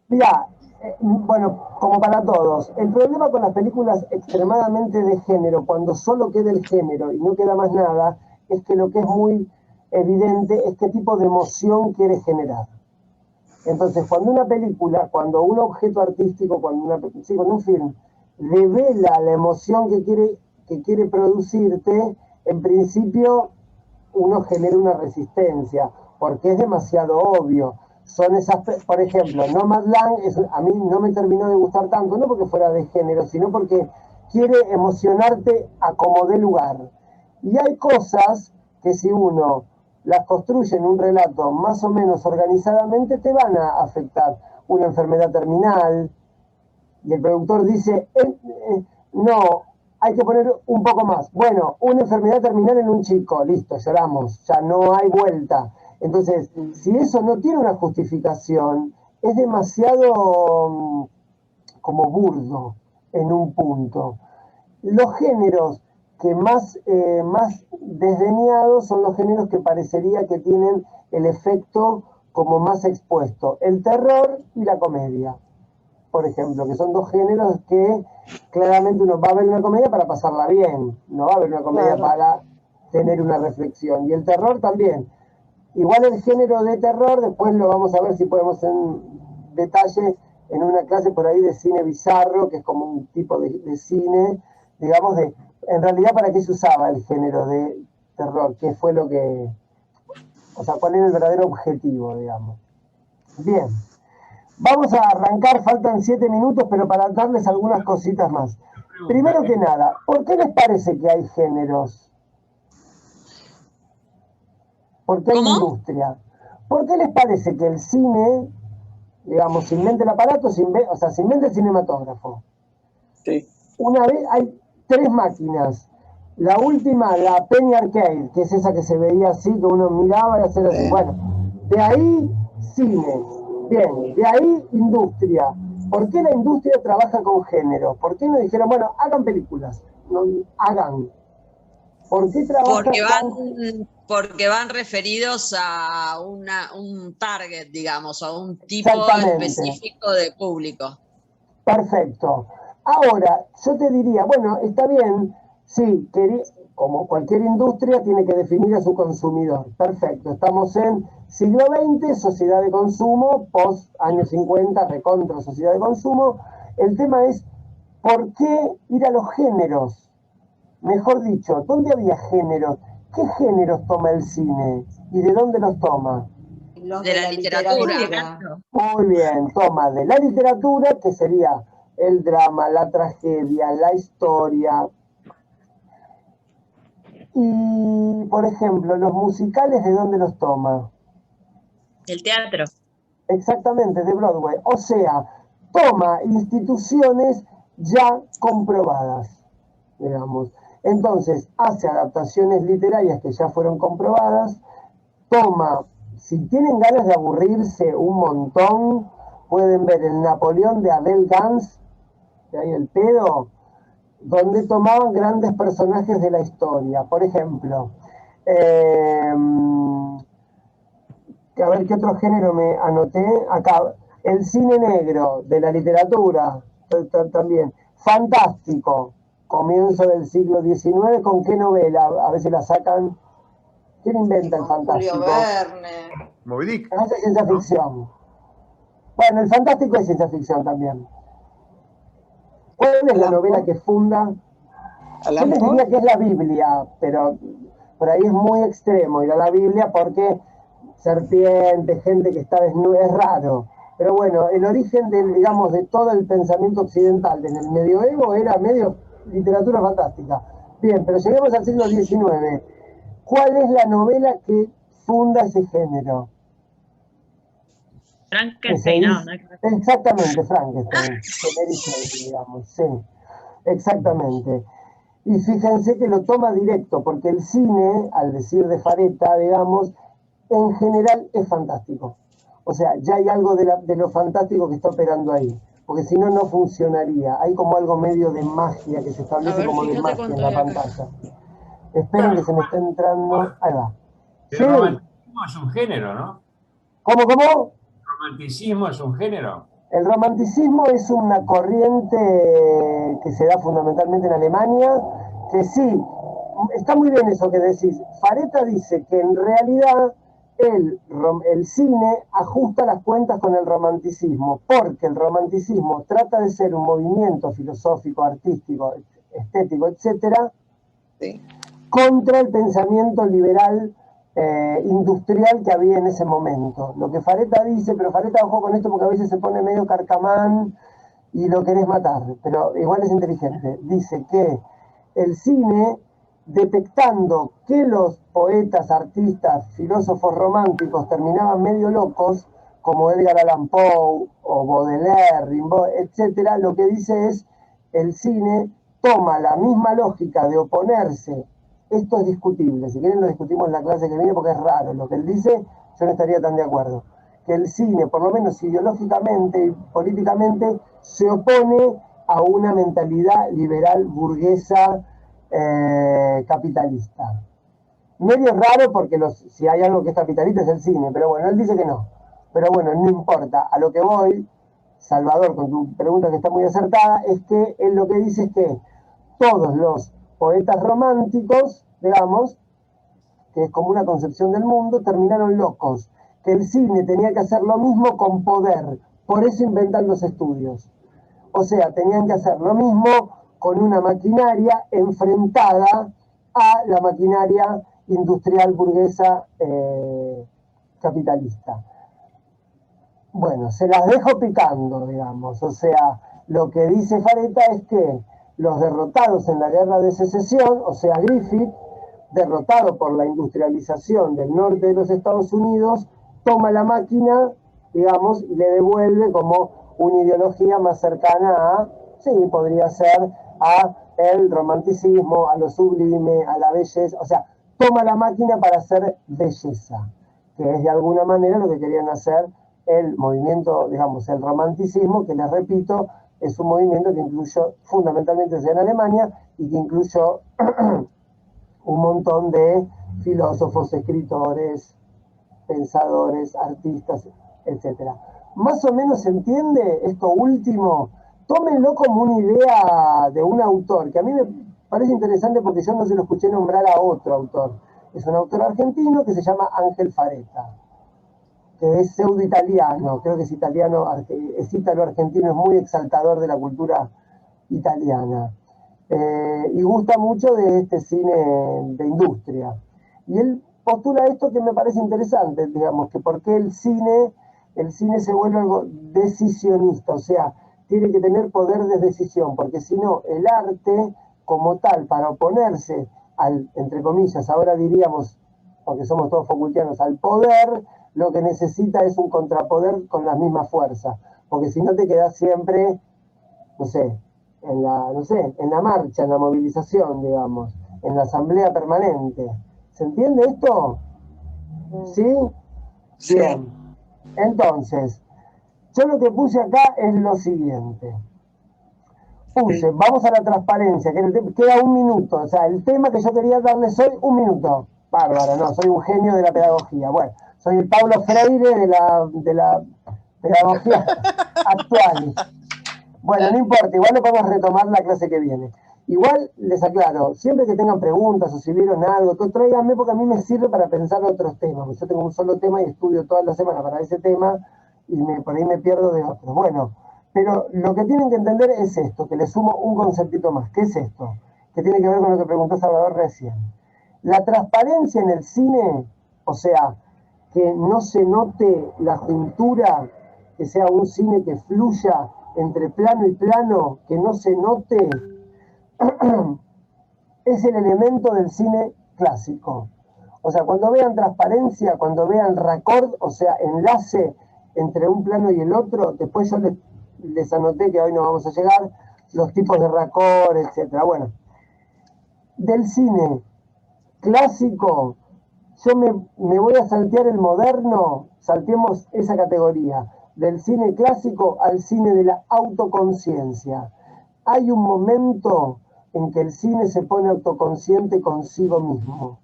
Mira, bueno, como para todos, el problema con las películas extremadamente de género, cuando solo queda el género y no queda más nada, es que lo que es muy evidente es qué tipo de emoción quiere generar. Entonces, cuando una película, cuando un objeto artístico, cuando un film revela la emoción que quiere producirte, en principio uno genera una resistencia, porque es demasiado obvio. Son esas, por ejemplo, Nomadland a mí no me terminó de gustar tanto, no porque fuera de género, sino porque quiere emocionarte a como dé lugar. Y hay cosas que si uno las construye en un relato más o menos organizadamente, te van a afectar. Una enfermedad terminal, y el productor dice, no, hay que poner un poco más. Bueno, una enfermedad terminal en un chico, listo, lloramos, ya no hay vuelta. Entonces, si eso no tiene una justificación, es demasiado como burdo en un punto. Los géneros que más desdeñados son los géneros que parecería que tienen el efecto como más expuesto, el terror y la comedia, por ejemplo, que son dos géneros que claramente uno va a ver una comedia para pasarla bien, no va a ver una comedia para tener una reflexión, y el terror también. Igual el género de terror, después lo vamos a ver si podemos en detalle en una clase por ahí de cine bizarro, que es como un tipo de cine, digamos, en realidad para qué se usaba el género de terror, qué fue lo que, o sea, cuál era el verdadero objetivo, digamos. Bien, vamos a arrancar, faltan 7 minutos, pero para darles algunas cositas más. Primero que nada, ¿por qué les parece que hay géneros? ¿Por qué hay industria? ¿Por qué les parece que el cine, digamos, se inventa el aparato, se inventa el cinematógrafo? Sí. Una vez hay 3 máquinas. La última, la Penny Arcade, que es esa que se veía así, que uno miraba y hacía así. Bueno, de ahí cine. Bien, de ahí industria. ¿Por qué la industria trabaja con género? ¿Por qué no dijeron, bueno, hagan películas? No, hagan. ¿Por qué trabajan porque van referidos a un target, digamos, a un tipo específico de público. Perfecto. Ahora, yo te diría, bueno, está bien, sí, como cualquier industria tiene que definir a su consumidor. Perfecto, estamos en siglo XX, sociedad de consumo, post años 50, recontra sociedad de consumo. El tema es, ¿por qué ir a los géneros? Mejor dicho, ¿dónde había géneros? ¿Qué géneros toma el cine? ¿Y de dónde los toma? De la literatura. Muy bien, toma de la literatura, que sería el drama, la tragedia, la historia. Y, por ejemplo, los musicales, ¿de dónde los toma? El teatro. Exactamente, de Broadway. O sea, toma instituciones ya comprobadas, digamos. Entonces, hace adaptaciones literarias que ya fueron comprobadas, toma, si tienen ganas de aburrirse un montón, pueden ver el Napoleón de Adele Gans, de ahí el pedo, donde tomaban grandes personajes de la historia. Por ejemplo, a ver qué otro género me anoté acá. El cine negro de la literatura, también. Fantástico, comienzo del siglo XIX, ¿con qué novela? A veces la sacan. ¿Quién inventa el fantástico? Julio Verne. Moby Dick. Es ciencia ficción. Bueno, el fantástico es ciencia ficción también. ¿Cuál es la novela que funda Yo les diría que es la Biblia, pero por ahí es muy extremo ir a la Biblia porque serpiente, gente que está desnuda, es raro. Pero bueno, el origen digamos, de todo el pensamiento occidental desde el medioevo era medio literatura fantástica. Bien, pero llegamos al siglo XIX. ¿Cuál es la novela que funda ese género? Frankenstein, no. Exactamente, Frankenstein, digamos, sí, exactamente. Y fíjense que lo toma directo, porque el cine, al decir de Fareta, digamos, en general es fantástico. O sea, ya hay algo de lo fantástico que está operando ahí, porque si no, no funcionaría. Hay como algo medio de magia que se establece como de magia en la pantalla. Esperen que se me está entrando. Ahí va. El Sí. romanticismo es un género, ¿no? ¿Cómo? ¿El romanticismo es un género? El romanticismo es una corriente que se da fundamentalmente en Alemania, que sí, está muy bien eso que decís. Fareta dice que en realidad el cine ajusta las cuentas con el romanticismo, porque el romanticismo trata de ser un movimiento filosófico, artístico, estético, etcétera, Sí. contra el pensamiento liberal industrial que había en ese momento. Lo que Fareta dice, pero Fareta ojo con esto porque a veces se pone medio carcamán y lo querés matar, pero igual es inteligente. Dice que el cine, detectando que los poetas, artistas, filósofos románticos terminaban medio locos, como Edgar Allan Poe o Baudelaire, Rimbaud, etc., lo que dice es, el cine toma la misma lógica de oponerse. Esto es discutible, si quieren lo discutimos en la clase que viene porque es raro. Lo que él dice, yo no estaría tan de acuerdo. Que el cine, por lo menos ideológicamente y políticamente, se opone a una mentalidad liberal burguesa capitalista. Medio raro porque si hay algo que es capitalista es el cine, pero bueno, él dice que no. Pero bueno, no importa. A lo que voy, Salvador, con tu pregunta que está muy acertada, es que él lo que dice es que todos los poetas románticos, digamos, que es como una concepción del mundo, terminaron locos, que el cine tenía que hacer lo mismo con poder, por eso inventan los estudios. O sea, tenían que hacer lo mismo con una maquinaria enfrentada a la maquinaria industrial burguesa capitalista. Bueno, se las dejo picando, digamos. O sea, lo que dice Fareta es que los derrotados en la guerra de secesión, o sea, Griffith, derrotado por la industrialización del norte de los Estados Unidos, toma la máquina, digamos, y le devuelve como una ideología más cercana a, sí, podría ser, a el romanticismo, a lo sublime, a la belleza, o sea, toma la máquina para hacer belleza, que es de alguna manera lo que querían hacer el movimiento, digamos, el romanticismo, que les repito, es un movimiento que incluyó fundamentalmente en Alemania y que incluyó un montón de filósofos, escritores, pensadores, artistas, etc. Más o menos se entiende esto último. Tómenlo como una idea de un autor, que a mí me parece interesante porque yo no se lo escuché nombrar a otro autor. Es un autor argentino que se llama Ángel Fareta, que es pseudo-italiano, creo que es italiano, es ítalo-argentino, es muy exaltador de la cultura italiana. Y gusta mucho de este cine de industria. Y él postula esto que me parece interesante, digamos, que por qué el cine se vuelve algo decisionista, o sea, tiene que tener poder de decisión, porque si no, el arte como tal, para oponerse al, entre comillas, ahora diríamos, porque somos todos Foucaultianos, al poder, lo que necesita es un contrapoder con la misma fuerza, porque si no te quedas siempre, no sé, en la marcha, en la movilización, digamos, en la asamblea permanente. ¿Se entiende esto? ¿Sí? Sí. Bien. Entonces, yo lo que puse acá es lo siguiente. Puse, vamos a la transparencia, queda un minuto, o sea, el tema que yo quería darles hoy, un minuto. Bárbaro, no, soy un genio de la pedagogía. Bueno, soy el Paulo Freire de la pedagogía actual. Bueno, no importa, igual lo podemos retomar la clase que viene. Igual les aclaro, siempre que tengan preguntas o si vieron algo, tráiganme porque a mí me sirve para pensar otros temas. Yo tengo un solo tema y estudio toda la semana para ese tema y por ahí me pierdo de otros. Bueno, pero lo que tienen que entender es esto, que les sumo un conceptito más. ¿Qué es esto? que tiene que ver con lo que preguntó Salvador recién. La transparencia en el cine, o sea, que no se note la juntura, que sea un cine que fluya entre plano y plano, que no se note, es el elemento del cine clásico. O sea, cuando vean transparencia, cuando vean raccord, o sea, enlace entre un plano y el otro, después yo les anoté que hoy no vamos a llegar, los tipos de raccord, etcétera. Bueno, del cine clásico, yo me voy a saltear el moderno, saltemos esa categoría, del cine clásico al cine de la autoconciencia. Hay un momento en que el cine se pone autoconsciente consigo mismo.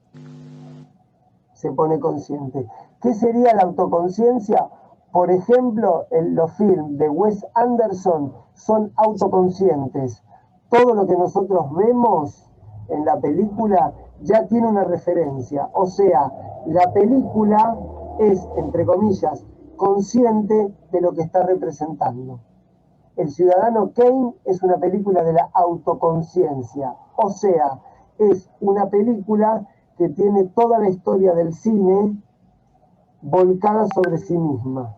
Se pone consciente. ¿Qué sería la autoconciencia? Por ejemplo, los films de Wes Anderson son autoconscientes. Todo lo que nosotros vemos en la película ya tiene una referencia. O sea, la película es, entre comillas, consciente de lo que está representando. El Ciudadano Kane es una película de la autoconciencia. O sea, es una película que tiene toda la historia del cine volcada sobre sí misma.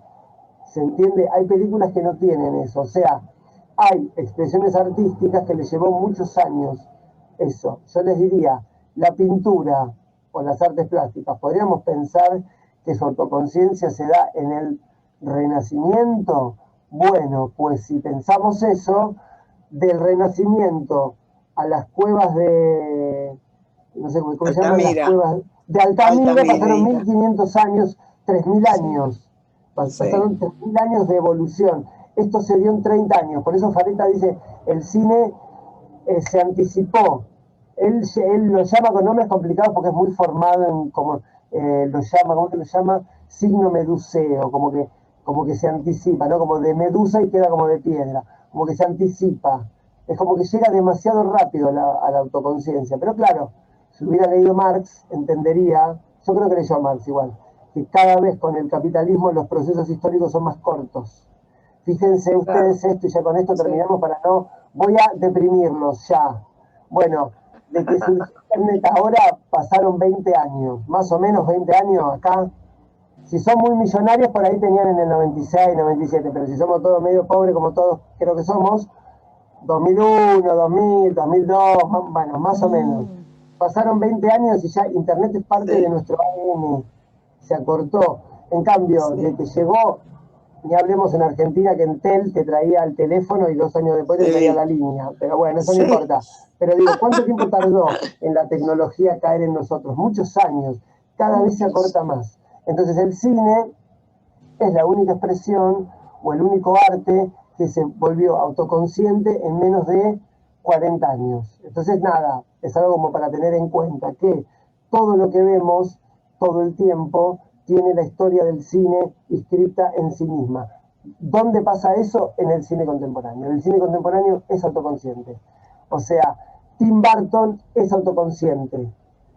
¿Se entiende? Hay películas que no tienen eso. O sea, hay expresiones artísticas que les llevó muchos años eso. Yo les diría, la pintura o las artes plásticas, podríamos pensar que su autoconciencia se da en el Renacimiento. Bueno, pues si pensamos eso, del Renacimiento a las cuevas de, no sé cómo se llaman, las cuevas de Altamira, pasaron 1500 años, 3000 años. Pasaron 3000 años de evolución. Esto se dio en 30 años. Por eso Fareta dice, el cine se anticipó. Él lo llama con nombres complicados porque es muy formado en, como ¿cómo que lo llama? Signo meduseo, como que se anticipa, ¿no? Como de medusa y queda como de piedra, como que se anticipa. Es como que llega demasiado rápido a la autoconciencia. Pero claro, si hubiera leído Marx, entendería, yo creo que leyó Marx igual, que cada vez con el capitalismo los procesos históricos son más cortos. Fíjense ustedes esto, y ya con esto terminamos para no... Voy a deprimirlos ya. Bueno, de que surgió Internet ahora pasaron 20 años, más o menos 20 años acá. Si son muy millonarios, por ahí tenían en el 96, 97, pero si somos todos medio pobres, como todos creo que somos, 2001, 2000, 2002, bueno, más o menos. Pasaron 20 años y ya Internet es parte de nuestro ADN. Se acortó. En cambio, de que llegó, ni hablemos en Argentina, que Entel te traía el teléfono y 2 años después te traía la línea. Pero bueno, eso no importa. Pero digo, ¿cuánto tiempo tardó en la tecnología caer en nosotros? Muchos años. Cada vez se acorta más. Entonces el cine es la única expresión o el único arte que se volvió autoconsciente en menos de 40 años. Entonces nada, es algo como para tener en cuenta que todo lo que vemos todo el tiempo tiene la historia del cine inscripta en sí misma. ¿Dónde pasa eso? En el cine contemporáneo. El cine contemporáneo es autoconsciente. O sea, Tim Burton es autoconsciente.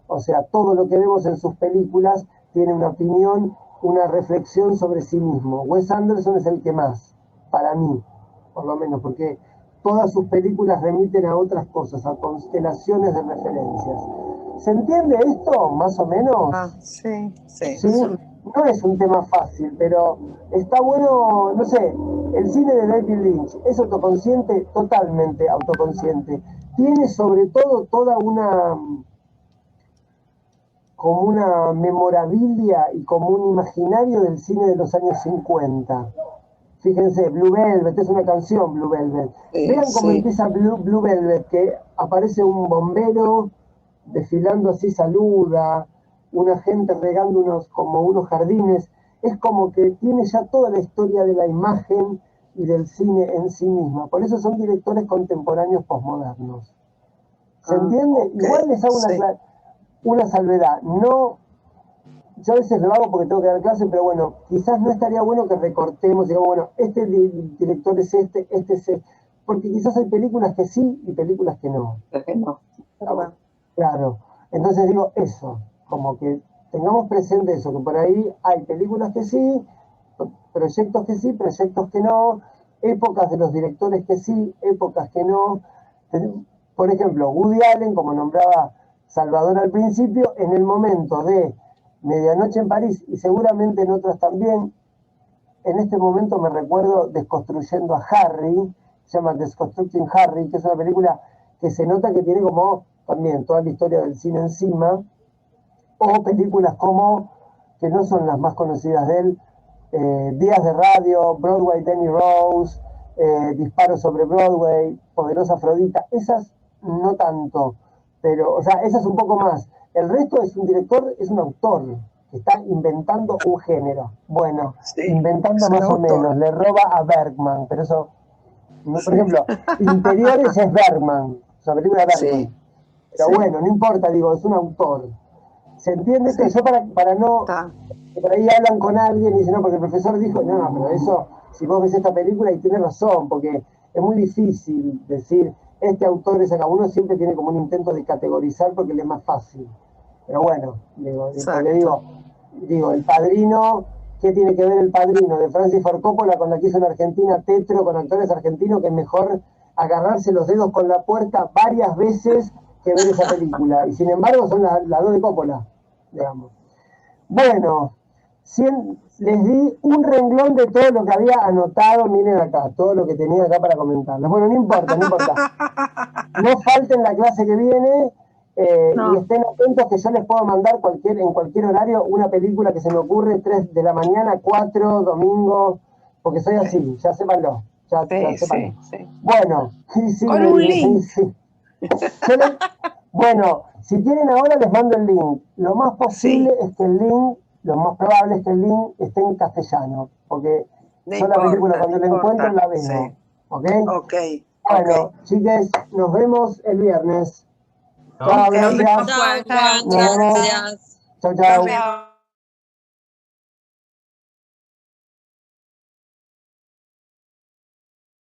O sea, todo lo que vemos en sus películas tiene una opinión, una reflexión sobre sí mismo. Wes Anderson es el que más, para mí, por lo menos, porque todas sus películas remiten a otras cosas, a constelaciones de referencias. ¿Se entiende esto, más o menos? Sí. ¿Sí? No es un tema fácil, pero está bueno, no sé, el cine de David Lynch es autoconsciente, totalmente autoconsciente. Tiene sobre todo toda como una memorabilia y como un imaginario del cine de los años 50. Fíjense, Blue Velvet, es una canción Blue Velvet. Vean cómo empieza Blue Velvet, que aparece un bombero desfilando así, saluda, una gente regando unos jardines. Es como que tiene ya toda la historia de la imagen y del cine en sí misma. Por eso son directores contemporáneos posmodernos. ¿Se entiende? Igual les hago una salvedad. No, yo a veces lo hago porque tengo que dar clase, pero bueno, quizás no estaría bueno que recortemos, digamos, bueno, este director es este es este, porque quizás hay películas que sí y películas que no. Claro. Entonces digo eso, como que tengamos presente eso, que por ahí hay películas que sí, proyectos que no, épocas de los directores que sí, épocas que no. Por ejemplo, Woody Allen, como nombraba Salvador al principio, en el momento de Medianoche en París, y seguramente en otras también, en este momento me recuerdo Desconstruyendo a Harry, se llama Deconstructing Harry, que es una película que se nota que tiene como también toda la historia del cine encima, o películas como, que no son las más conocidas de él, Días de Radio, Broadway, Danny Rose, Disparo sobre Broadway, Poderosa Afrodita, esas no tanto, pero, o sea, esas un poco más. El resto es un director, es un autor, que está inventando un género. Bueno, Sí, inventando es un más o autor. menos, le roba a Bergman, pero eso, no, por ejemplo, Interiores es Bergman, o sea, película de Bergman. Sí, Pero sí. bueno, no importa, digo, es un autor. ¿Se entiende esto? Sí. Yo para no, Está. que por ahí hablan con alguien y dicen, no, porque el profesor dijo, no, pero eso, si vos ves esta película y tienes razón, porque es muy difícil decir, este autor es acá, uno siempre tiene como un intento de categorizar porque le es más fácil. Pero bueno, digo, porque digo, El Padrino, ¿qué tiene que ver El Padrino de Francis Ford Coppola con la que hizo en Argentina Tetro, con actores argentinos, que es mejor agarrarse los dedos con la puerta varias veces que ver esa película? Y sin embargo son las dos de Coppola, digamos. Bueno, les di un renglón de todo lo que había anotado, miren acá, todo lo que tenía acá para comentarles. Bueno, no importa, no importa. No falten la clase que viene y estén atentos que yo les puedo mandar en cualquier horario una película que se me ocurre, 3 de la mañana, 4, domingo, porque soy así, ya sépanlo. Ya sépanlo. Bueno, sí, Con un link. sí. Bueno, si quieren ahora les mando el link. Lo más posible es que el link, lo más probable es que el link esté en castellano, porque No yo la película importa, cuando no la encuentro importa. la veo. Sí. ¿Ok? Ok. Bueno, chiques, nos vemos el viernes. Chao. Chao, Nos gracias. vemos, Chao, Juan. Juan, Nos vemos. gracias. Chao, Nos chao. vemos.